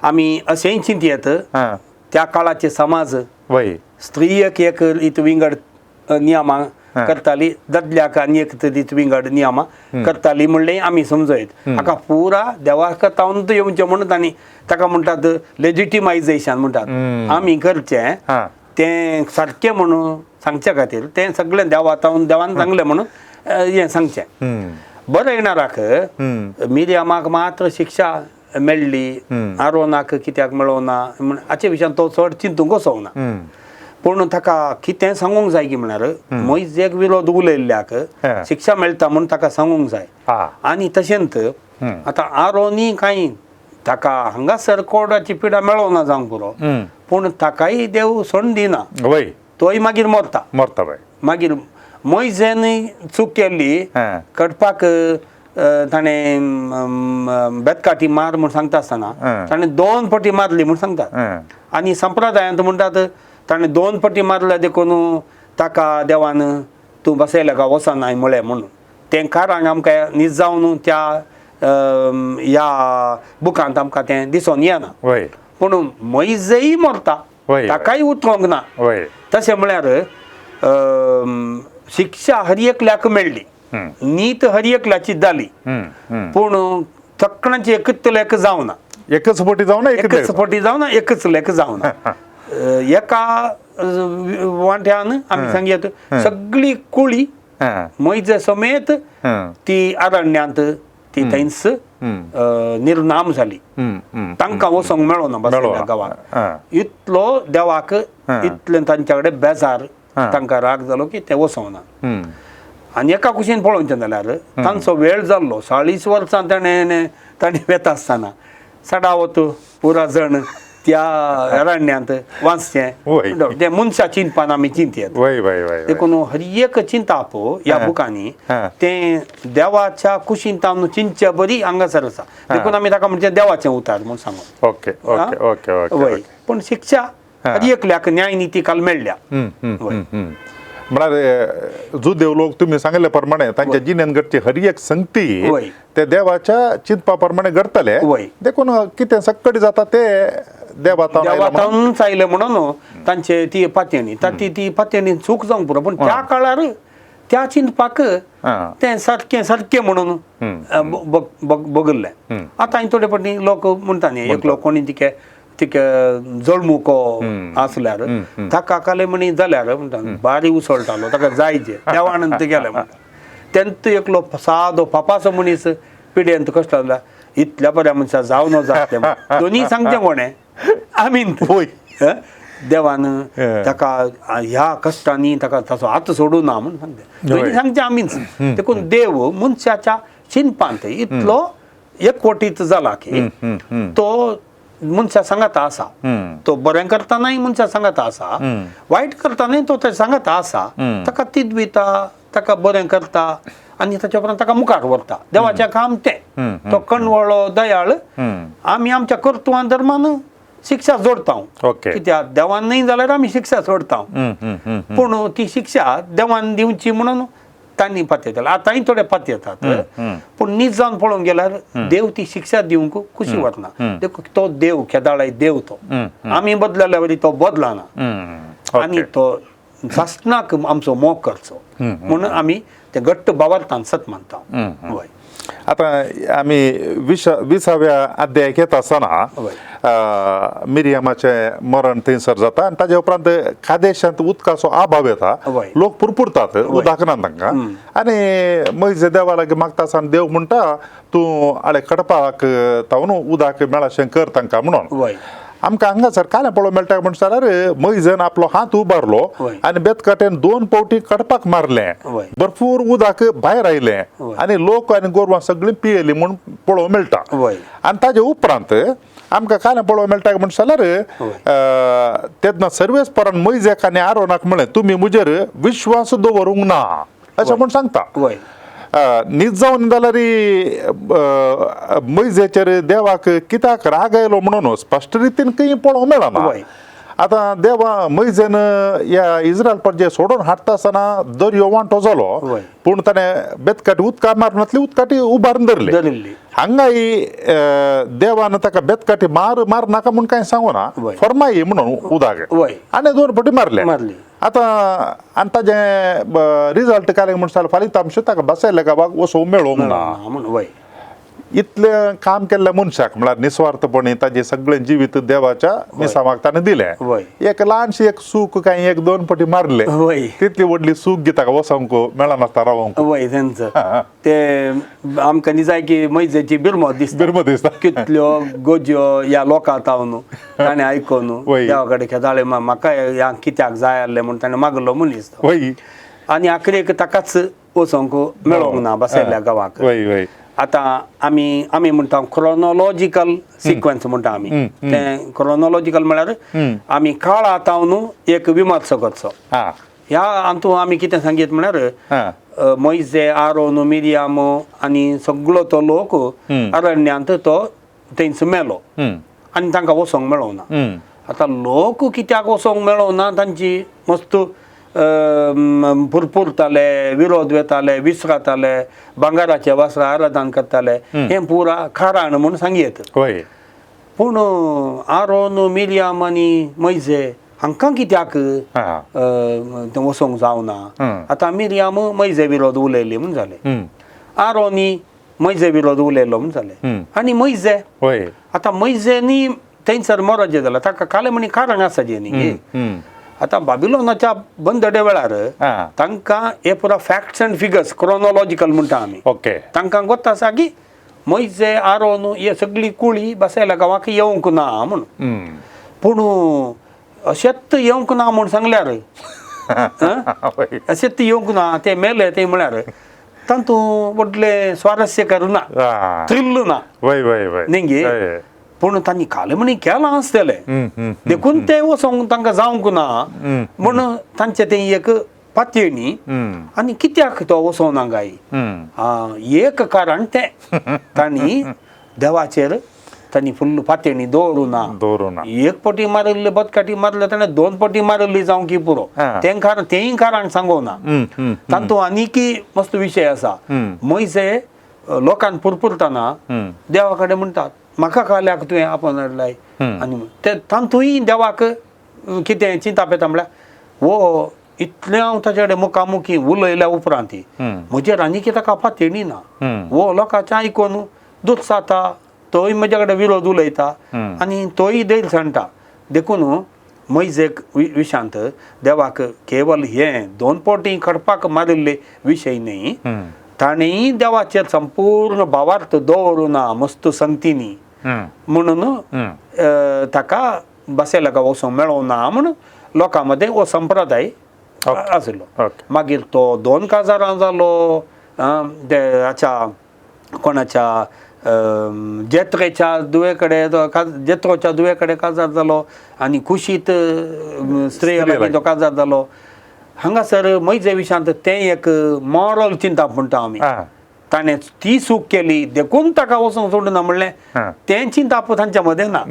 आमी अशेंय चिंतयेत त्या काळाचे समाज स्त्रियेक एक रीत विंगड नियमां करताली ददल्याक आनी एक रीत विंगड नियमां करताली म्हणलें आमी समजयत हाका पुरा देवाक तावन येवचें म्हणून तांणी ताका म्हणटात लेजिटिमायजेशन म्हणटात आमी करचें तें सारकें म्हणून सांगचे खातीर तें सगळें देवान सांगलें म्हणून हें सांगचें बरें येणाराक मिरियमाक मात्र शिक्षा मेळ्ळी आरोनाक कित्याक मेळोना हाचे विशयान तो चड चिंतूंक वचोना पूण ताका कितें सांगूंक जाय की म्हळ्यार मैजेक विरोध उलयल्ल्याक शिक्षा मेळटा म्हूण ताका सांगूंक जाय आनी तशेंच आतां आरोनी कांय ताका हांगासर कोर्टाची पिडा मेळोना जावंक पुरो पूण ताकाय देव सोडून दिना तोय मागीर मरता मागीर मैजेन चूक केल्ली कडपाक ताणें बेतकाटी मार म्हूण सांगता आसतना ताणें 2 फावटी मारली म्हूण सांगतात आनी संप्रदायांत म्हणटात ताणें 2 फावटी मारल्या देखून ताका देवान तूं बसयल्या का वचनाय म्हळें म्हणून तें कारण आमकां न्हीद जावन त्या ह्या बुकांत आमकां तें दिसून येना पूण मैजय मरता ताकाय उठोवंक ना तशें म्हळ्यार शिक्षा हर एकल्याक मेळ्ळी नीत हर एकल्याची जाली पूण तक्कणाची एकच लेख जावना एकच फावटी जावना एकच लेख जावना एका वांट्यान आमी सांगयात सगळी कुळी मैजे समेत ती अरण्यांत ती थंयच निर्नाम जाली तांकां वचोंक मेळोना बसयल्या गांवांत इतलो देवाक इतलें तांच्या कडेन बेजार तांकां राग जालो की ते वचोना आनी एका कुशीन पळोवचें जाल्यार तांचो वेळ जाल्लो 40 वर्सां ताणें वेता आसतना सडावत पुरा जण त्या अरण्यात वाचते वय. ते मनशा चिंतपान आमी चिंतेत वय वय वय देखून हर एक चिंता पो या बुकांनी हा. ते देवाच्या कुशिंतान चिंच्या बरी हांगासर आसा देखून आमी ताका म्हणजे देवाचें उतार म्हणून सांगू ओके ओके ओके ओके वय पण शिक्षा हर एकल्याक न्याय नीती काल मेळ्ळ्या वय. म्हळ्यार जुदेव लोक तुम्ही सांगिल्ल्या प्रमाणे तांच्या जिणेन घडची हर एक संगती वय. ते देवाच्या चिंतपा प्रमाणे घडतले वय. देखून कितें सक्कडी जाता ते देवातान चायले म्हणून तांचे ती पातयणी ती पातयणी चूक जावंक पुरो पण त्या काळार त्या चिंतपाक तें सारकें म्हणून बगल्लें आतां हांवें थोडे फावटी लोक म्हणटा न्ही एक लोक कोणी तिके जळमुको आसल्यार ताका काले म्हणी जाल्यार म्हणटा बारी उसळटालो ताका जायचे देवानंद गेले म्हणटा तेंत एकलो सादो पापाचो मनीस पिड्येंत कश्ट जाल्या इतल्या बऱ्या मनशा जावं न जातलें दोनी सांगचें कोणें आमीन देवान ताका ह्या कश्टांनी ताका ताचो हात सोडूं ना म्हूण सांगते दोनी सांगचें आमीच देखून देव मनशाच्या चिंतपांत इतलो एकवटीत जाला की तो मनशा सांगात आसा तो बरें करतानाय मनशा सांगात आसा वायट करतानाय तो ते सांगात आसा ताका तिदविता ताका बरें करता आनी ताच्या उपरांत ताका मुखार व्हरता देवाचें काम तें तो कणवळो दयाळ आमी आमच्या कर्तुवां धर्मान शिक्षा जोडता कित्याक देवान न्ही जाल्यार आमी शिक्षा सोडता पूण ती शिक्षा देवान दिवची म्हणून तांणी पातयताले आतांय थोडे पातयतात पूण नीज जावन पळोवंक गेल्यार देव ती शिक्षा दिवंक खुशी वरना देखून तो देव केदाळाय देव तो आमी बदलल्या वरी तो बदलना आनी तो शासनाक आमचो मोग करचो म्हणून आमी ते घट्ट बावार्थान सत मानता वय. आता आमी 20व्या अध्यायाक येता आसतना मिरियामाचें मरण थंयसर जाता आनी ताजे उपरांत कादेशांत उदकाचो अभाव येता लोक पुरपुरतात उदक ना तांकां आनी मैजे देवा लागीं मागता आसतना देव म्हणटा तूं आळे कडपाक तावन उदक मेळशें कर तांकां म्हणून आमकां हांगासर कालें पळोवंक मेळटा म्हणटा जाल्यार मैजन आपलो हात उबारलो आनी बेतकाटेन 2 पावटी कडपाक मारलें भरपूर उदक भायर आयलें आनी लोक आनी गोरवां सगळीं पियेलीं म्हूण पळोवंक मेळटा आनी ताजे उपरांत आमकां कालें पळोवंक मेळटा म्हणटा जाल्यार तेन्ना सर्वेस्परान मैजेक आनी आरोनाक म्हळें तुमी म्हजेर विश्वास दवरूंक ना अशें म्हूण सांगता न्हीद जावन जाल्यार मैजेचेर देवाक कित्याक राग आयलो म्हणून स्पश्ट रितीन खंय पळोवंक मेळना आतां देवा मैजेन ह्या इस्रायल प्रजे सोडून हाडटा आसतना दर्यो वांटो जालो पूण ताणें बेतकाटी उदका मारनातली उदकाटी उबारून धरली हांगाय देवान ताका बेतकाटी मार नाका म्हूण कांय सांगूना फर्माई म्हणून उदक आनी 2 फावटी मारले आतां आनी ताजें रिजल्ट कालें म्हणटा फलितांश ताका बसयल्या गांवाक वचोवंक मेळोंक ना इतलें काम केल्ल्या मनशाक म्हळ्यार निस्वार्थपणी ताजें सगळें जिवीत देवाच्या मिसामाक ताणें दिलें एक ल्हानशी एक सूख काय 1-2 फावटी मारले तितली व्हडली सूख गी ताका वसोंक मेळनासता रावंक वय तेंचं ते आमकां न्ही जाय की मैजेची बिरमो दिसता कितल्यो गोज्यो ह्या लोकां तावन ताणें आयकोन देवा कडेन केदाळे म्हाका ह्या कित्याक जाय आसलें म्हूण ताणें मागलो मनीस आनी आखरेक ताकाच वचोंक मेळोंक ना बसयल्ल्या गांवाक आतां आमी म्हणटा क्रोनोलॉजिकल सिक्वेन्स म्हणटा आमी तें क्रोनोलॉजिकल म्हळ्यार आमी काळ आतावन एक विमर्श करचो ह्या हातूंत आमी कितें सांगीत म्हळ्यार मैजे आरोन मिरियाम आनी सगळो तो लोक अरण्यांत तो थंयच मेलो आनी तांकां वचोंक मेळोना आतां लोक कित्याक वचोंक मेळोना तांची मस्त पुरपुरताले विरोध वेताले विसराताले भांगाराचे वस्त्र आराधन करताले हें पुरा खाराण म्हूण सांगयेत पूण आरोन मिरियाम आनी मैजे हांकां कित्याक वचोंक जावना आतां मिरियाम मैजे विरोध उलयली म्हूण जालें आरोनी मैजे विरोध उलयलो म्हूण जालें आनी मैजे आतां मैजेनी थंयसर मरजे जाला ताका काले म्हणी कारण आसा जे न्ही आतां बाबिलोनाच्या बंदडे वेळार तांकां हे पुरा फॅक्ट्स अँड फिगर्स क्रोनोलॉजिकल म्हणटा आमी तांकां गोत आसा की मैजे आरोन हे सगळी कुळी बसयल्या गांवाक येवंक ना म्हणून पूण अशेंच येवंक ना म्हूण सांगल्यार अशेंच येवंक ना ते मेले ते म्हळ्यार तातूंत व्हडलें स्वारस्य करना थ्रिल्ल ना न्ही पूण तांणी खाले म्हणी केलां आसतलें देखून ते वचोंक तांकां जावंक ना म्हूण तांचे तें एक पातयणी आनी कित्याक तो वचोना गाय एक कारण तें तांणी देवाचेर तांणी फुल्ल पातयणी दवरुना एक पटी मारिल्ले बदकाटी मारले ताणें 2 पटी मारिल्ली जावं की पुरो तेंय कारण सांगोना तातूंत आनीकी मस्त विशय आसा मैसे लोकांक पुरपुरतना देवा कडेन म्हणटात म्हाका खाल्याक तुवें आपण हाडलाय आनी ते तातूंय देवाक कितें चिंता पेता म्हळ्यार वो इतलें हांव ताचे कडेन मुखामुखी उलयल्या उपरांत म्हजेर आनीक ताका पातयणी ना वो लोकांचें आयकून दूख जाता तोय म्हजे कडेन विरोध उलयता आनी तोय दैल सांडटा देखून मैजेक विशांत देवाक केवल हें 2 पटी खडपाक मारिल्ले विशय न्ही ताणेंय देवाचेर संपूर्ण भावार्थ दवरुना मस्त संगतींनी म्हणून ताका बसेलाका वचोंक मेळोना म्हणून लोकां मदें हो संप्रदाय आसलो मागीर तो 2 काजारां जालो हाच्या कोणाच्या जेत्रेच्या दुवे कडेन जेत्रोच्या दुवे कडेन काजार जालो आनी कुशीत स्त्रिये लागीं तो काजार जालो हांगासर मैजे विशांत तें एक मॉरल चिंता म्हणटा आमी ताणें ती चूक केली देखून ताका वचोंक सोडना म्हणलें तें चिंता तांच्या मदें ना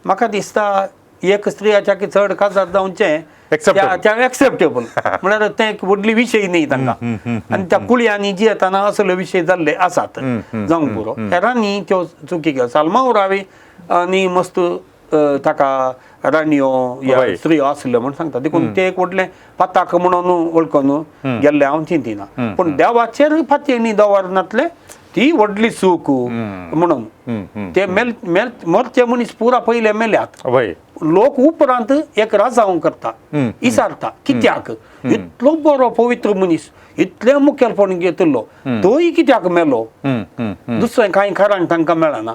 म्हाका दिसता एक स्त्रियाच्या की चड काजार जावचें एक्सेप्टेबल म्हळ्यार तें व्हडली विशय न्ही तांकां आनी त्या कुळयांनी जियेताना असले विशय जाल्ले आसात जावंक पुरो हेरांनी त्यो चुकी केल्यो सालमांव रावी आनी मस्त ताका राणयो या स्त्रियो आसल्यो म्हण सांगता देखून ते एक व्हडलें पाताक म्हणून वळखून गेल्ले हांव चिंतिना पूण देवाचेर पातयणी दवरनातले ती व्हडली चूक म्हणून ते मरचे मनीस पुरा पयले मेल्यात लोक उपरांत एक राजावंक करता इसारता कित्याक इतलो बरो पवित्र मनीस इतलें मुखेलपण घेतिल्लो तोय कित्याक मेलो दुसरें कांय कारण तांकां मेळना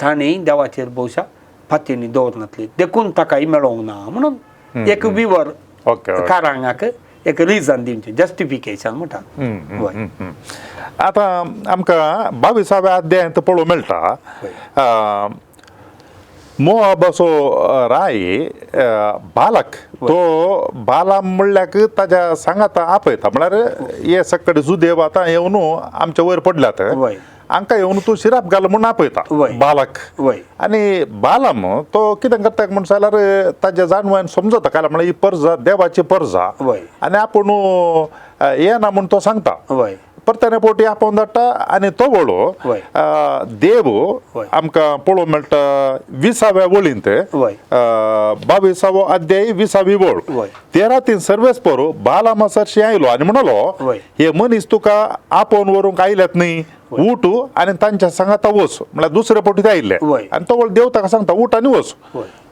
ताणें देवाचेर भौशा फातींनी दवरनातली देखून ताकाय मेळोंक ना म्हणून एक विवर कारांगाक एक रिजन दिवचें जस्टिफिकेशन म्हणटा आता आमकां 22व्या अध्यायांत पळोवंक मेळटा मोआब असो राय बालक तो बालाम म्हणल्याक ताच्या सांगाता आपयता म्हळ्यार हे सकट जुदेव आतां येवन आमच्या वयर पडल्यात हांकां येवन तूं शिराप घाल म्हणून आपयता बालक आनी बालाम तो कितें करता म्हणून जाल्यार ताच्या जाणवान समजता काय म्हळ्यार ही परजा देवाची परजा आनी आपूण येना म्हूण तो सांगता परताने पोटी आपोवन धाडटा आनी तो वळो देव आमकां पळोवंक मेळटा 20व्या वळींत 22वो अध्याय 20वी वळ 13 सर्वेस्पर बालामासारशी आयलो आनी म्हणलो हे मनीस तुका आपोवन व्हरूंक आयल्यात न्ही उठ आनी तांच्या सांगाता वच म्हळ्यार दुसरे पटीत आयिल्ले आनी तो देव ताका सांगता उठ आनी वच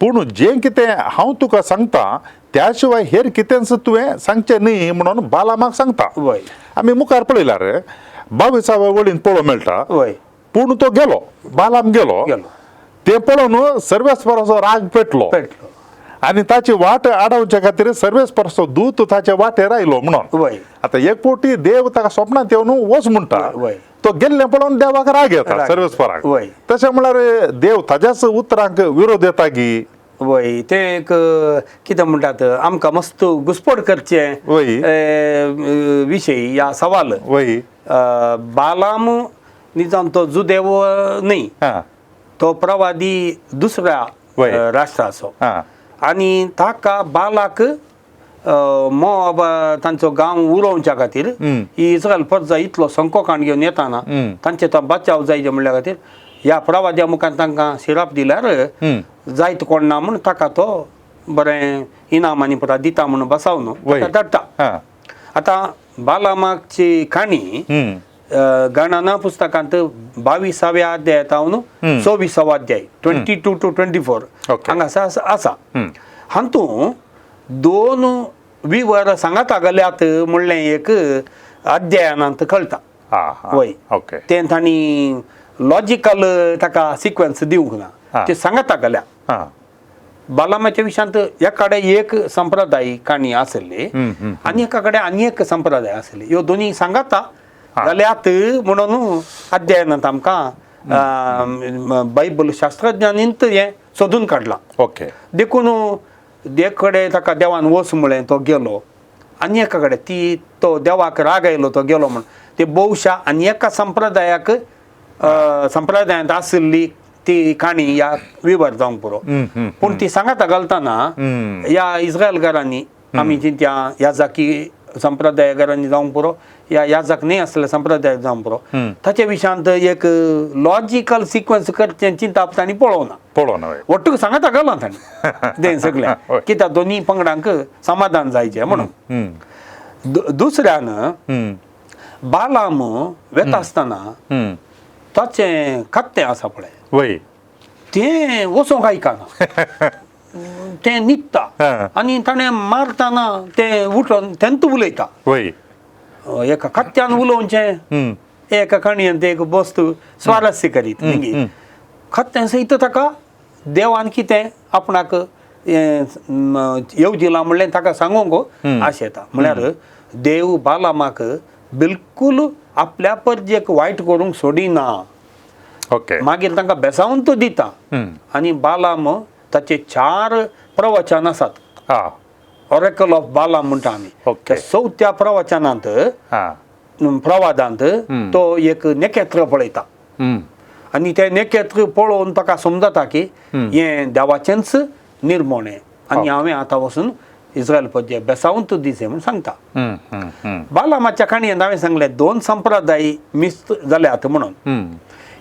पूण जें कितें हांव तुका सांगता त्या शिवाय हेर कितेंच तुवें सांगचें न्ही म्हणून बालामाक सांगता आमी मुखार पळयल्यार 22व्या वळींत पळोवंक मेळटा पूण तो गेलो बालाम गेलो ते पळोवन सर्वेस्पराचो राग पेटलो आनी ताची वाट आडावचे खातीर सर्वेस्पराचो दूत ताच्या वाटेर आयलो म्हणून आतां एक पोटी देव ताका स्वप्नांत येवन वच म्हणटा तो गेल्ले पळोवन देवाक राग येता सर्वेस्पराक तशें म्हळ्यार देव ताच्याच उतरांक विरोध येता की वय ते एक कितें म्हणटात आमकां मस्त घुसपड करचे विशय ह्या सवाल बालाम निजाम तो जुदेव न्ही तो प्रवादी दुसऱ्या राष्ट्राचो आनी ताका बालाक मोआब तांचो गांव उरोवच्या खातीर ही इस्रायल परजा इतलो संकोकांड घेवन येताना तांचे तो बचाव जायचे म्हणल्या खातीर ह्या प्रवाद्या मुखार तांकां शिराप दिल्यार जायत कोण ना म्हूण ताका तो बरें इनामांनी पुरा दिता म्हणून बसावन धाडटा आतां बालामाची काणी गणना पुस्तकांत 22व्या अध्यायातावन 24वो अध्याय 22 to 24 हांगासर आसा हातूंत 2 विवर सांगाता गेल्यात म्हणलें एक अध्यायानांत कळटा वय तें तांणी लॉजिकल ताका सिक्वेन्स दिवंक ना ते सांगाता गेल्या बालामाच्या विशयांत एकाडे एक संप्रदाय काणी आसली आनी एका कडेन आनी एक संप्रदाय आसली ह्यो दोनी सांगाता जाल्यात म्हणून अध्यायनांत आमकां बायबल शास्त्रज्ञांनींत हे सोदून काडलां. ओके. देखून एक कडेन ताका देवान वच म्हळें तो गेलो, आनी एका कडेन तो देवाक राग आयलो तो गेलो म्हण ते भोवशा आनी एका संप्रदायांत आशिल्ली ती काणी ह्या विवर जावंक पुरो. पूण ती सांगाता घालतना ह्या इस्रायलकारांनी आमी त्या याजाकी संप्रदायकारांनी जावंक पुरो या याजाक न्ही आसलेल्या संप्रदायाक जावंक पुरो ताचे विशयांत एक लॉजिकल सिक्वन्स करचें चिंता तांणी पळोवना. वट्टूक सांगाता घालो तांणी तें सगळें कित्याक दोनी पंगडांक समाधान जायचें म्हणून. दुसऱ्यान बालाम वेता आसतना ताचें कत्तें आसा पळय तें वचोंक आयकना. तें न्हिदता आनी ताणें मारतना तें उठोन तेंत उलयता. एका कत्त्यान उलोवचें एका काणयेंत एक वस्तू स्वारस्य करीत कत्तें सयत ताका देवान कितें आपणाक येवजिलां म्हणलें ताका सांगूंक आश येता. म्हळ्यार देव बालामाक बिलकूल आपल्या परजेक वायट करूंक सोडिना. मागीर तांकां बेसावंत दिता. आनी बालाम ताचे 4 प्रवचन आसात. ऑरेकल ऑफ बालाम म्हणटा आमी. त्या 4थ्या प्रवचनांत प्रवादांत तो एक नखेत्र पळयता आनी तें नखेत्र पळोवन ताका समजता की हें देवाचेंच निर्मोणें आनी हांवें आतां वचून इस्रायल पद्ये बेसावंत दिसे म्हूण सांगता. बालामाच्या काणयेंत हांवें सांगलें 2 संप्रदाय मिस जाल्यात म्हणून.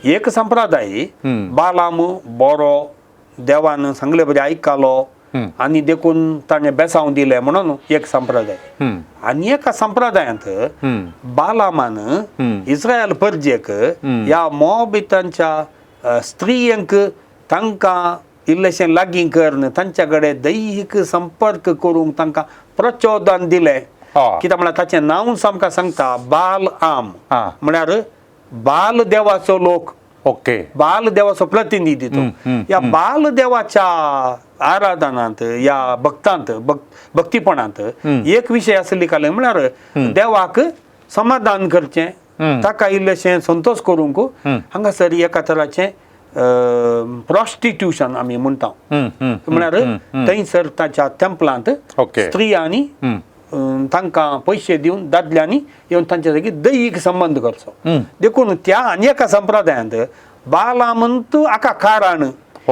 एक संप्रदाय बालाम बरो देवान सांगले बरें आयकलो आनी देखून ताणें बेसांव दिलें म्हणून एक संप्रदाय. आनी एका संप्रदायांत बालामान इस्रायल परजेक ह्या मोआबितांच्या स्त्रियांक तांकां इल्लेशें लागीं करन तांच्या कडेन दैहिक संपर्क करूंक तांकां प्रचोदन दिलें. कित्याक म्हळ्यार ताचें नांव आमकां सांगता बाल आम म्हळ्यार बाल देवाचो लोक. बाल देवाचो प्रतिनिधी तो. ह्या बाल देवाच्या आराधनांत या भक्तांत भक्तीपणांत एक विशय आसली काले म्हळ्यार देवाक समाधान करचें ताका इल्लेशें संतोश करूंक हांगासर एका तराचें प्रॉस्टिट्यूशन आमी म्हणटा. म्हळ्यार थंयसर ताच्या टेंपलांत स्त्रियांनी तांकां पयशे दिवन दादल्यांनी येवन तांचे जागी दैहीक संबंध करचो. देखून त्या आनी एका संप्रदायांत बालामंत आका कारण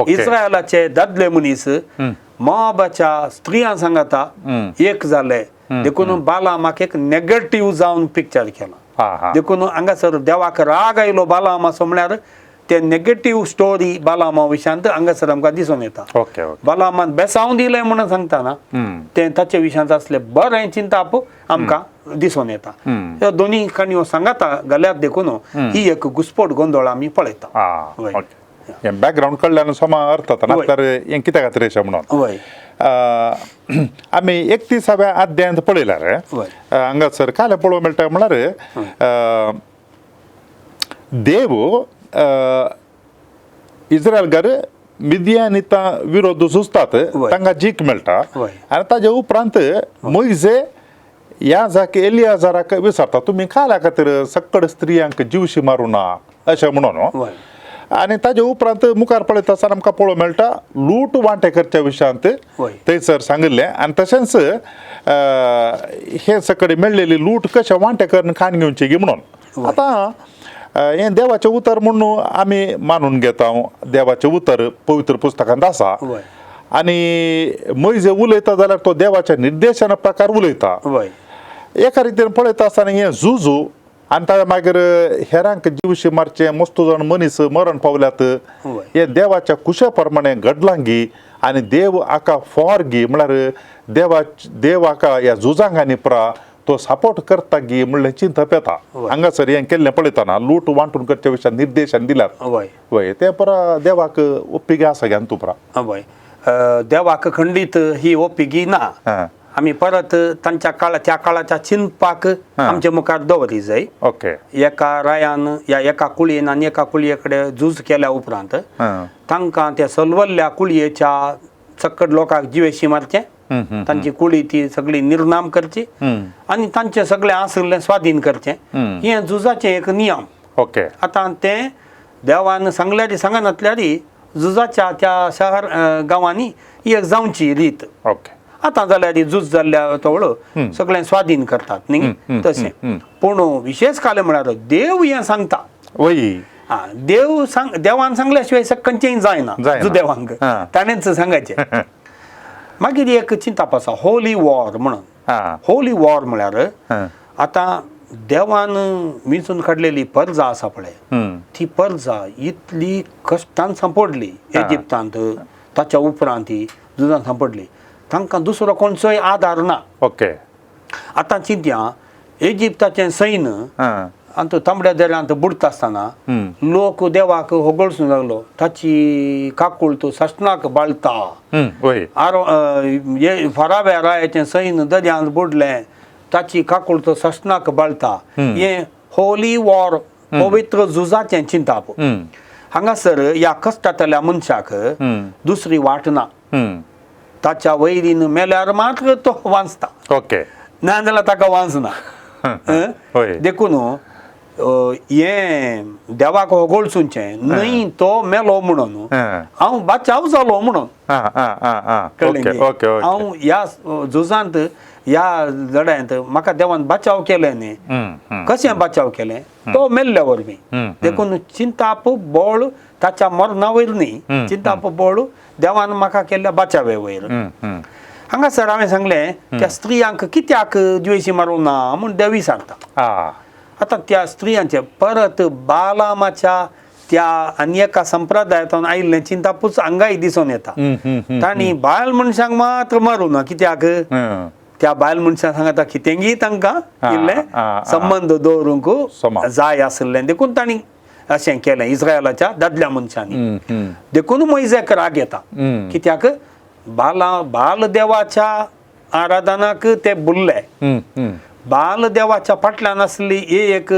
इस्रायलाचे दादले मनीस मोआबाच्या स्त्रियां सांगाता एक जाले. देखून बालामाक एक नेगेटिव्ह जावन पिक्चर केला. देखून हांगासर देवाक राग आयलो बालाम असो म्हळ्यार ते नेगेटिव्ह स्टोरी बालामा विशयांत हांगासर आमकां दिसून येता. बालामान बेसांव दिलें म्हणून सांगतना तें ताचे विशयांत असलें बरें चिंताप आमकां दिसून येता. ह्यो दोनी काणयो सांगाता जाल्यार देखून ही एक घुसपट गोंदळ आमी पळयता. बॅकग्राऊंड कळल्यान समा अर्थ तर हें कित्या खातीर अशें म्हणून आमी 31व्या अध्यायांत पळयल्यार हांगासर काले पळोवंक मेळटा म्हळ्यार देव इस्रायलकार मिदियानिता विरोध झुजतात तांकां जीख मेळटा. आनी ताजे उपरांत मोइजे याजाक एलियाजाराक विचारता तुमी काल्या खातीर सक्कड स्त्रियांक जीवशी मारुना अशें म्हणून. आनी ताजे उपरांत मुखार पळयता आसतना आमकां पळोवंक मेळटा लूट वांटेकरच्या विशयांत थंयसर सांगिल्लें. आनी तशेंच हे सकड मेळलेली लूट कशें वांटेकरन खाण घेवची गी म्हणून. आतां हें देवाचें उतर म्हणून आमी मानून घेता. देवाचें उतर पवित्र पुस्तकांत आसा आनी मोइजे उलयता जाल्यार तो देवाच्या निर्देशना प्रकार उलयता. एका रितीन पळयता आसतना हें झुजू आनी ताच्या मागीर हेरांक जीवशी मारचें मस्त जाण मनीस मरण पावल्यात हे देवाच्या कुशे प्रमाणे घडलां गी आनी देव आका फॉर गी म्हळ्यार देव आका ह्या झुजांक आनी पुरा तो सपोर्ट करता गी म्हणलें चिंतप येता. हांगासर हें केल्लें पळयतना लूट वांटून करच्या विशयान निर्देशन दिल्यात वय ते पुरा देवाक ओप्पिगे आसा गे तूं पुरा. देवाक खंडीत ही ओप्पिगी ना. आमी परत तांच्या त्या काळाच्या चिंतपाक आमच्या मुखार दवरली जाय. एका रायान या एका कुळयेन आनी एका कुळये कडेन झूज केल्या उपरांत तांकां त्या सलवल्ल्या कुळयेच्या चक्कड लोकांक जिवेशी मारचें. तांची कुळी ती सगळी निर्नाम करची आनी तांचें सगळें आसलें स्वाधीन करचें. हें झुजाचें एक नियम. आतां तें देवान सांगल्यारी सांगनातल्यारी झुजाच्या त्या शहर गांवांनी एक जावची रीत ओके आता जाल्यार झूज जाल्ल्या तवळ सगळें स्वाधीन करतात न्ही तशें पूण विशेष काले म्हळ्यार देव हें सांगता वय देवान सांगल्या शिवाय सकंचेय जायना देवांक ताणेंच सांगायचें मागीर एक चिंताप आसा होली वॉर म्हणून होली वॉर म्हळ्यार आतां देवान मिचून काडलेली पर्जा आसा पळय ती पर्जा इतली कश्टान सांपडली इजिप्तांत ताच्या उपरांत ती झुजान सांपडली तांकां दुसरो कोणचोय आदार ना ओके आतां चिंतया इजिप्ताचें सैन्य आनी तो तांबड्या दर्यांत बुडता आसतना लोक देवाक होगळसूंक लागलो ताची काकूळ तो सशनाक बाळता फराव्या रायाचें सैन्य दर्यांत बुडलें ताची काकूळ तो सशनाक बाळता हें होली वॉर पवित्र झुजाचें चिंताप हांगासर ह्या कश्टांतल्या मनशाक दुसरी वाट ना ताच्या वैरीन मेल्यार मात्र तो वाचता ओके ना जाल्यार ताका वाचना देखून हें देवाक होगळसूंचें न्हय तो मेलो म्हणून हांव बाचाव जालो म्हणून हांव ह्या झुजांत ह्या लढायेंत म्हाका देवान बचाव केलें न्ही कशें बचाव केलें तो मेल्ल्या वरवीं देखून चिंताप बोळ ताच्या मरणा वयर न्ही चिंताप बोळ देवान म्हाका केल्ल्या बचावे वयर हांगासर हांवें सांगलें त्या स्त्रियांक कित्याक द्वेशी मारूं ना म्हूण देव विचारता आतां त्या स्त्रियांचे परत बालामाच्या त्या आनी एका संप्रदायांतून आयिल्लें चिंतापूच हांगाय दिसून येता तांणी बायल मनशांक मात्र मारूं ना कित्याक त्या बायल मनशां सांगता कितेंगी तांकां इल्लें संबंद दवरूंक जाय आसलें देखून तांणी अशें केलें इस्रायलाच्या दादल्या मनशांनी देखून मोइजेक राग येता कित्याक बाल देवाच्या आराधनाक ते बुरले बाल देवाच्या फाटल्यान आसली एक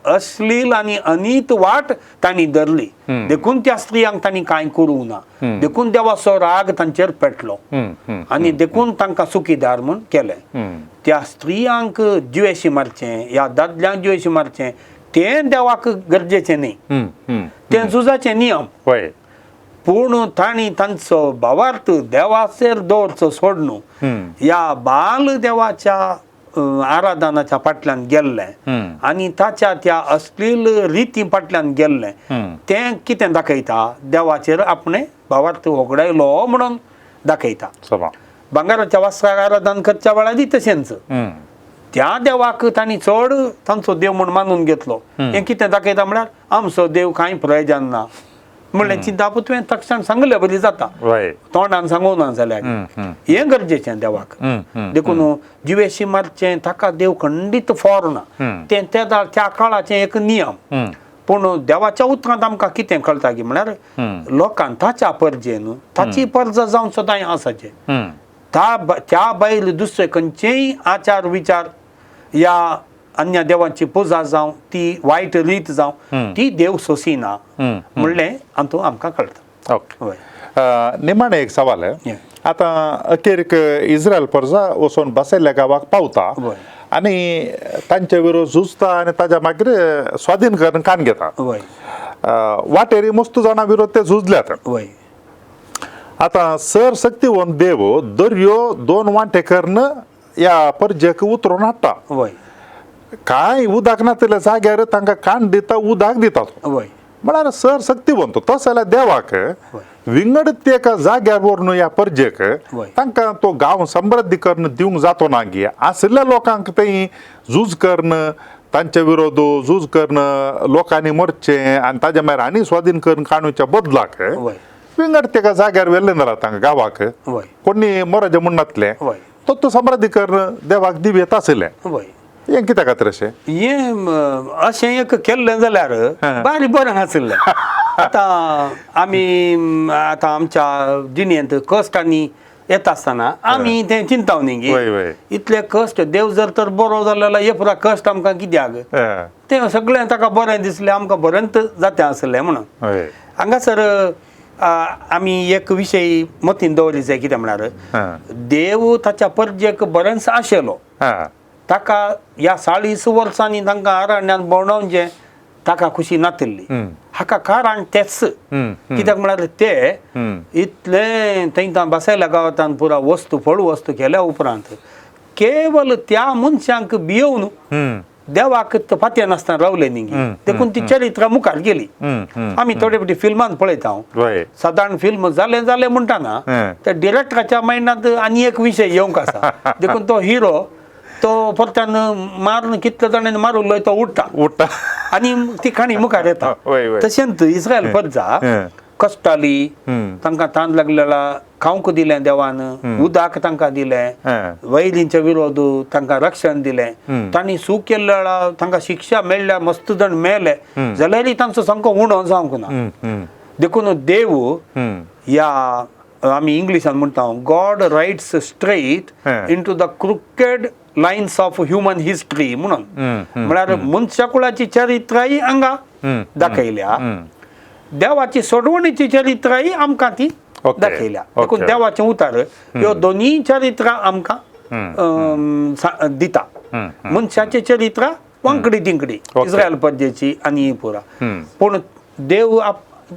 अश्लील आनी अनीत वाट तांणी धरली देखून त्या स्त्रियांक तांणी कांय करूंक ना देखून देवाचो राग तांचेर पेटलो आनी देखून तांकां सुखीदार म्हूण केलें त्या स्त्रियांक द्वेशी मारचें या दादल्यांक द्वेशी मारचें तें देवाक गरजेचें न्ही तें झुजाचें नियम पूण तांणी तांचो भावार्थ देवाचेर दवरचो सोडून ह्या बाल देवाच्या आराधनाच्या फाटल्यान गेल्लें आनी ताच्या त्या अश्लील रिती फाटल्यान गेल्लें तें कितें दाखयता देवाचेर आपणें भावार्थ होगडायलो म्हणून दाखयता भांगाराच्या वस्त्राक आराधन करच्या वेळार तशेंच त्या देवाक तांणी चड तांचो देव म्हूण मानून घेतलो हें कितें दाखयता म्हळ्यार आमचो देव कांय प्रयोजन ना म्हणलें चिंतापूत तुवें तक्षण सांगलें बरी जाता तोंडान सांगूं ना जाल्यार हें गरजेचें देवाक देखून जिवेशी मारचें ताका देव खंडीत फोरना तें त्या काळाचें एक नियम पूण देवाच्या उतरांत आमकां कितें कळटा की म्हळ्यार लोकांक ताच्या परजेन ताची पर्ज जावन सदांय आसाचें त्या भायर दुसरे खंयचेय आचार विचार या अन्य देवांची पुजा जावं ती वायट रीत जावं ती देव सोसिना म्हणलें हातूंत आमकां कळटा ओके निमाणे एक सवाल आहे आता अखेरीक इस्रायल पर्जा वचून बसयल्ल्या गावाक पावता आनी तांचे विरोध झुजता आनी ताच्या मागीर स्वाधीन करून कान घेता वाटेरी मस्त जाणां विरोध ते झुजल्यात आता सर सक्तीवंत देव दर्यो दोन वांटे करून या पर्जेक उतरून हाडटा काय उदक नातल्या जाग्यार तांकां कान दिता उदक दितात म्हळ्यार सर सक्तीवंत तस जाल्यार देवाक विंगड ते एका जाग्यार व्हरून ह्या पर्जेक तांकां तो गांव समृद्धीकरण दिवंक जातो ना गे आसल्या लोकांक तें झूज करण तांचे विरोध झूज करण लोकांनी मरचें आनी ताच्या मागीर आनी स्वाधीन करून काडूच्या बदलाक विंगड तेका जाग्यार व्हेल्लें ना तांकां गांवाक कोणी मरजे म्हणनातले तो समृद्धीकरण देवाक दिवेत आसलें हें कित्याक खातीर अशें हें अशें एक केल्लें जाल्यार बारी बरें आसलें आतां आमी आतां आमच्या जिणेंत कश्टांनी येता आसतना आमी तें चिंताव न्ही गे इतले कश्ट देव जर तर बरो जालो जाल्यार हे पुरा कश्ट आमकां कित्याक तें सगळें ताका बरें दिसलें आमकां बरेंत जातें आसलें म्हणून हांगासर आमी एक विशय मतीन दवरली जाय कितें म्हळ्यार देव ताच्या पर्जेक बरेंच आशेलो ताका ह्या 40 वर्सांनी तांकां अरण्यान भोंवडावन जें ताका खुशी नातिल्ली हाका कारण तेच कित्याक म्हळ्यार ते इतले थंय बसयल्या गांवांत पुरा वस्तू फळू वस्तू केल्या उपरांत केवल त्या मनशांक भियोवन देवाक फात्या नासतना रावले न्ही देखून ती चरित्रां मुखार गेली. आमी थोडे फावटी फिल्मान पळयता सादारण फिल्म जालें म्हणटाना त्या डिरेक्टराच्या मायंडांत आनी एक विशय येवंक आसा देखून तो हिरो तो परत्यान मारून कितले जाणांनी मारूंक तो उठता आनी ती काणी मुखार येता. तशेंच इस्रायल प्रजा कश्टाली तांकां ताण लागलेला खावंक दिलें देवान उदक तांकां दिलें वैरींच्या विरोध तांकां रक्षण दिलें तांणी सूख केल्ले वेळार तांकां शिक्षा मेळ्ळ्या मस्त जण मेले जाल्यारय तांचो सामको उणो जावंक ना. देखून देव ह्या आमी इंग्लिशान म्हणटा God writes straight into the crooked lines of human history म्हणून म्हळ्यार मनशा कुळाची चरित्राय हांगा दाखयल्या देवाची सोडवणीची चरित्राय आमकां ती दाखयल्या. देखून देवाचें उतार ह्यो दोनी चरित्रां आमकां दिता. मनशाची चरित्रां वांकडी तिंकडी इस्रायल प्रजेची आनी पुरा पूण देव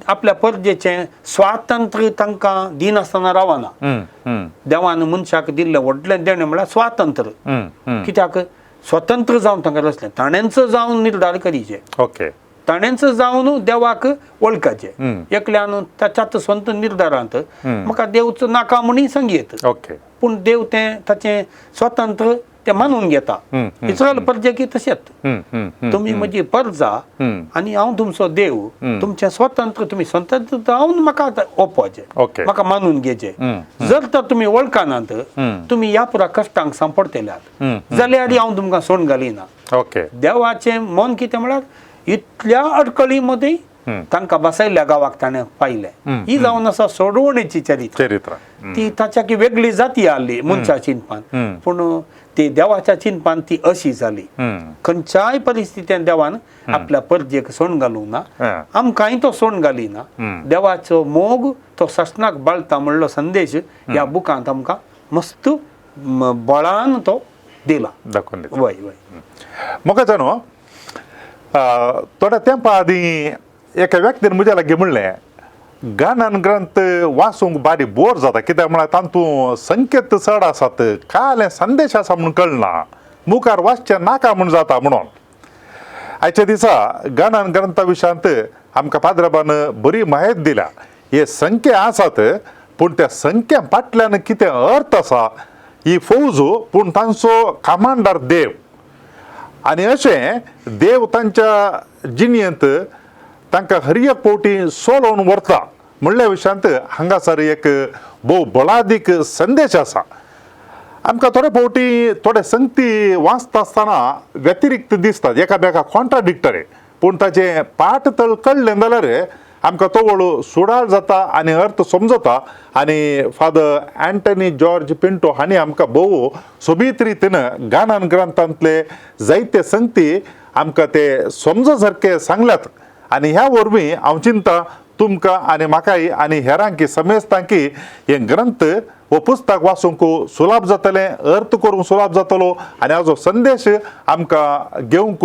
आपल्या प्रजेचें स्वातंत्र्य तांकां दिनासतना रावना. देवान मनशाक दिल्लें व्हडलें देणें म्हळ्यार स्वातंत्र्य. कित्याक स्वतंत्र जावन तांकां रचलें ताणेंच जावन निर्धार करीचे ताणेंच जावन देवाक वळखचें एकल्यान ताच्याच स्वंत निर्धारांत म्हाका देवचो नाका म्हणी संगीत पूण देव तें ताचें स्वतंत्र ते मानून घेता. इस्रायल प्रजेक तशेंच तुमी म्हजी प्रजा आनी हांव तुमचो देव तुमचें स्वतंत्र तुमी स्वतंत्र जावन म्हाका ओपवाचें म्हाका मानून घेवचें. जर तर तुमी वळखनात तुमी ह्या पुरा कश्टांक सांपडतल्यात जाल्यार हांव तुमकां सोड घालिना. देवाचें मन कितें म्हळ्यार इतल्या अडकळी मध्ये तांकां बसयल्ल्या गांवाक ताणें पायलें. ही जावन आसा सोडवणेची चरित्र. ती ताच्या वेगळी जाती आसली मनशा चिंतपान पूण ती देवाच्या चिंतपान ती अशी जाली. खंयच्याय परिस्थितीन देवान आपल्या परजेक सोड घालूंक ना आमकांय तो सोड घालिना. देवाचो मोग तो ससनाक बाळता म्हणलो संदेश ह्या बुकांत आमकां मस्त बळान तो दिला. वय वय म्हाका जाणो थोड्या तेंपा आदीं एका व्यक्तीन म्हज्या लागीं म्हणलें गानान ग्रंथ वाचूंक बारी बोर जाता कित्याक म्हळ्यार तातूंत संकेत चड आसात काय संदेश आसा म्हणून कळना मुखार वाचचें नाका म्हूण जाता म्हणून. आयच्या दिसा गानान ग्रंथा विशयांत आमकां पाद्रबान बरी माहिती दिल्या. हे संख्ये आसात पूण त्या संख्ये फाटल्यान कितें अर्थ आसा ही फौज पूण तांचो कमांडर देव आनी अशें देव तांच्या जिणेंत तांकां हर एक फावटी सोलोवन व्हरता म्हणल्या विशयांत हांगासर एक भोव बळादीक संदेश आसा. आमकां थोडे फावटी थोडे संगती वाचता आसतना व्यतिरिक्त दिसतात एकामेकाक कॉन्ट्राडिक्टरी पूण ताचें पाठतळ कळ्ळें जाल्यार आमकां तो वळू सुडाळ जाता आनी अर्थ समजता. आनी फादर अँटनी जॉर्ज पिंटो हांणी आमकां भोव सोबीत रितीन गानान ग्रंथांतले जायते संगती आमकां ते समज सारके सांगल्यात. आनी ह्या वरवीं हांव चिंता तुमकां आनी म्हाकाय आनी हेरांकी समेस्तांकी हे ग्रंथ वो पुस्तक वाचूंक सुलभ जातलें अर्थ करूंक सुलभ जातलो आनी हाजो संदेश आमकां घेवंक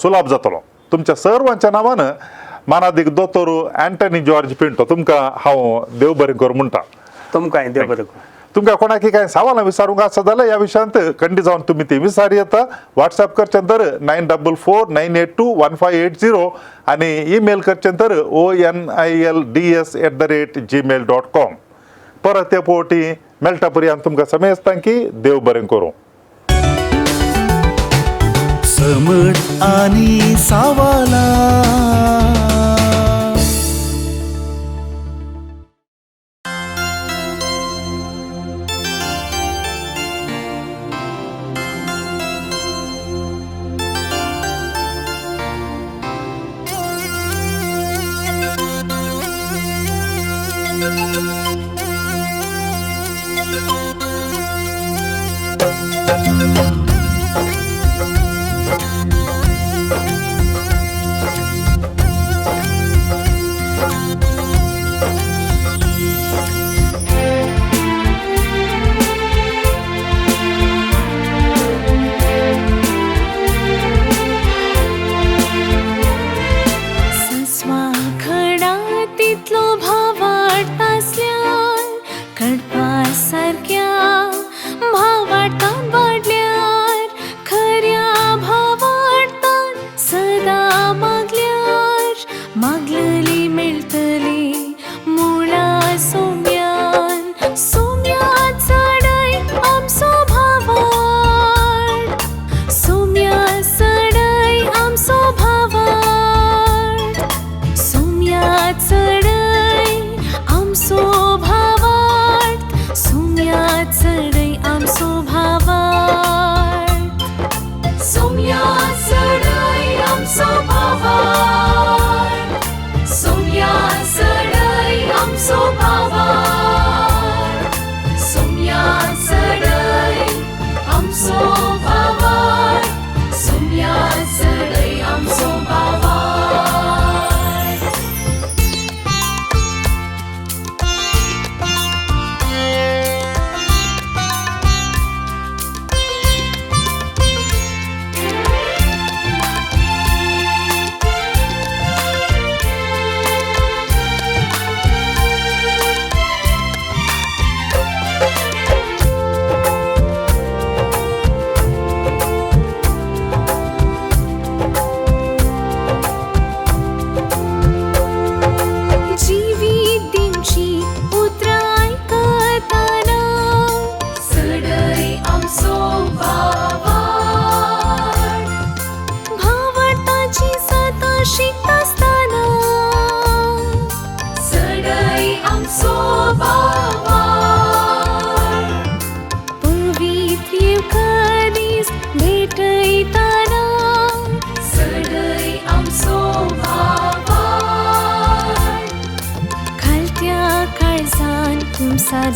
सुलभ जातलो. तुमच्या सर्वांच्या नांवान मानादीक दोतोर अँटनी जॉर्ज पिंटो तुमकां हांव देव बरें कर म्हणटा. तुमकांय देव बरें कर. तुमकां कोणाकी कांय सवालां विचारूंक आसा जाल्यार ह्या विशयांत खंडी जावन तुमी ती विचार येता. व्हॉट्सॲप करचें तर 9449821580 आनी ईमेल करचें तर onilds@gmail.com. परत ते फावटी मेळटा पर्यंत तुमकां समेस्तांकी देव बरें करूं. समट आणि सावाला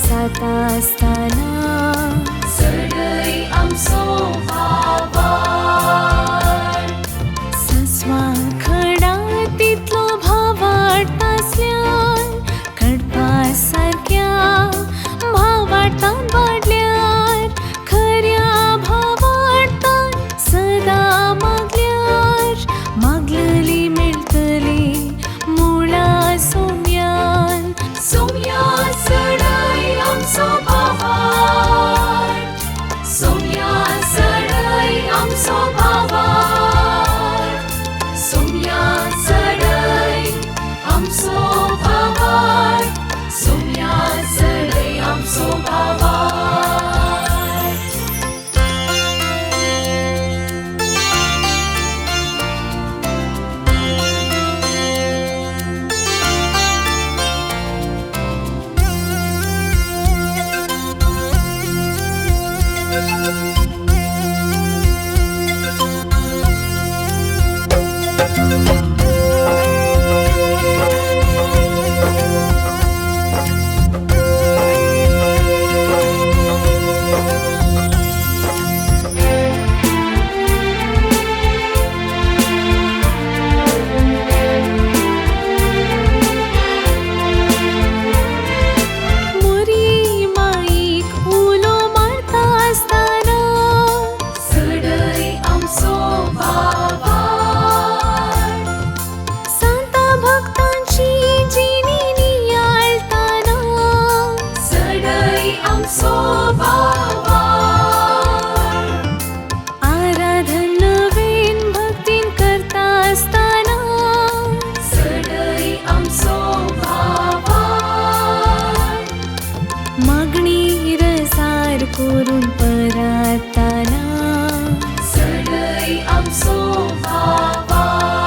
जाता असताना सडई आमचो भावार सस्वा खडा तितलो भावाट आसल्यान कडपा सारक्या भावाटान वाडल्यार खऱ्या भावाटान सदा मागल्यार मागलेली मेळटली मुळा सोम्यान सोम्या सडई आमचो भावार सोम्या सडई आमचो भावार सोम्या सडई आमचो भावार सोम्या सडई आमचो भावार मुरी माईक उलो मारता असताना सडई आमचो भावार संता भक्तांची जिणी नियाळताना सडई आमचो भावार आराधन नवीन भक्तीन करता असताना सडई आमचो भावार मागणी रसार करून परताना सडई आमचो भावार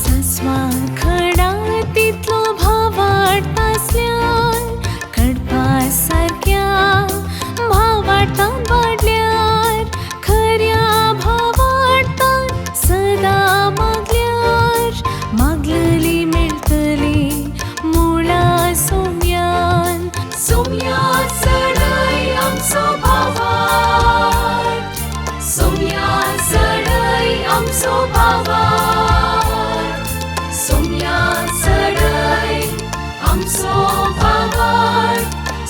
सस्वा खडा तितलो भावाट आसल्यान कडपा सारक्या भावाटान वाडल्यार खऱ्या भावाटान सदा मागल्यार मागलेली मेळटली मुळा सोम्यान सोम्या सडई आमचो भावार सोम्या सडई आमचो भावार सोम्या सडई आमचो भावार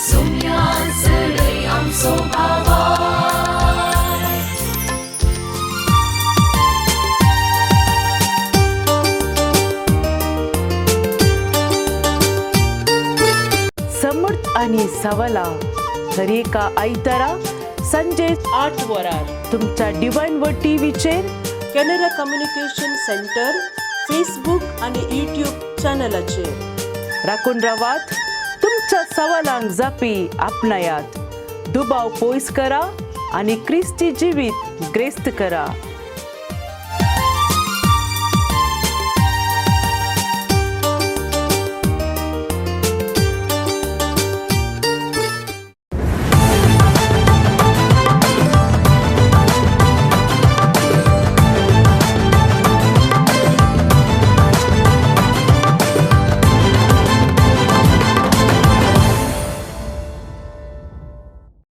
सोम्या सडई आमचो भावार समर्थ आणि सवाला दर एका आयतारा संजे 8 वरार तुमच्या डिवाइन वर्ड टीव्हीचेर कॅनरा कम्युनिकेशन सेंटर फेसबुक आणि यूट्यूब चॅनलाचेर राखून रावात. तुमच्या सवालांक जापी आपणायात. दुबाव पयस करा आणि क्रिस्ती जिवीत ग्रेस्त करा.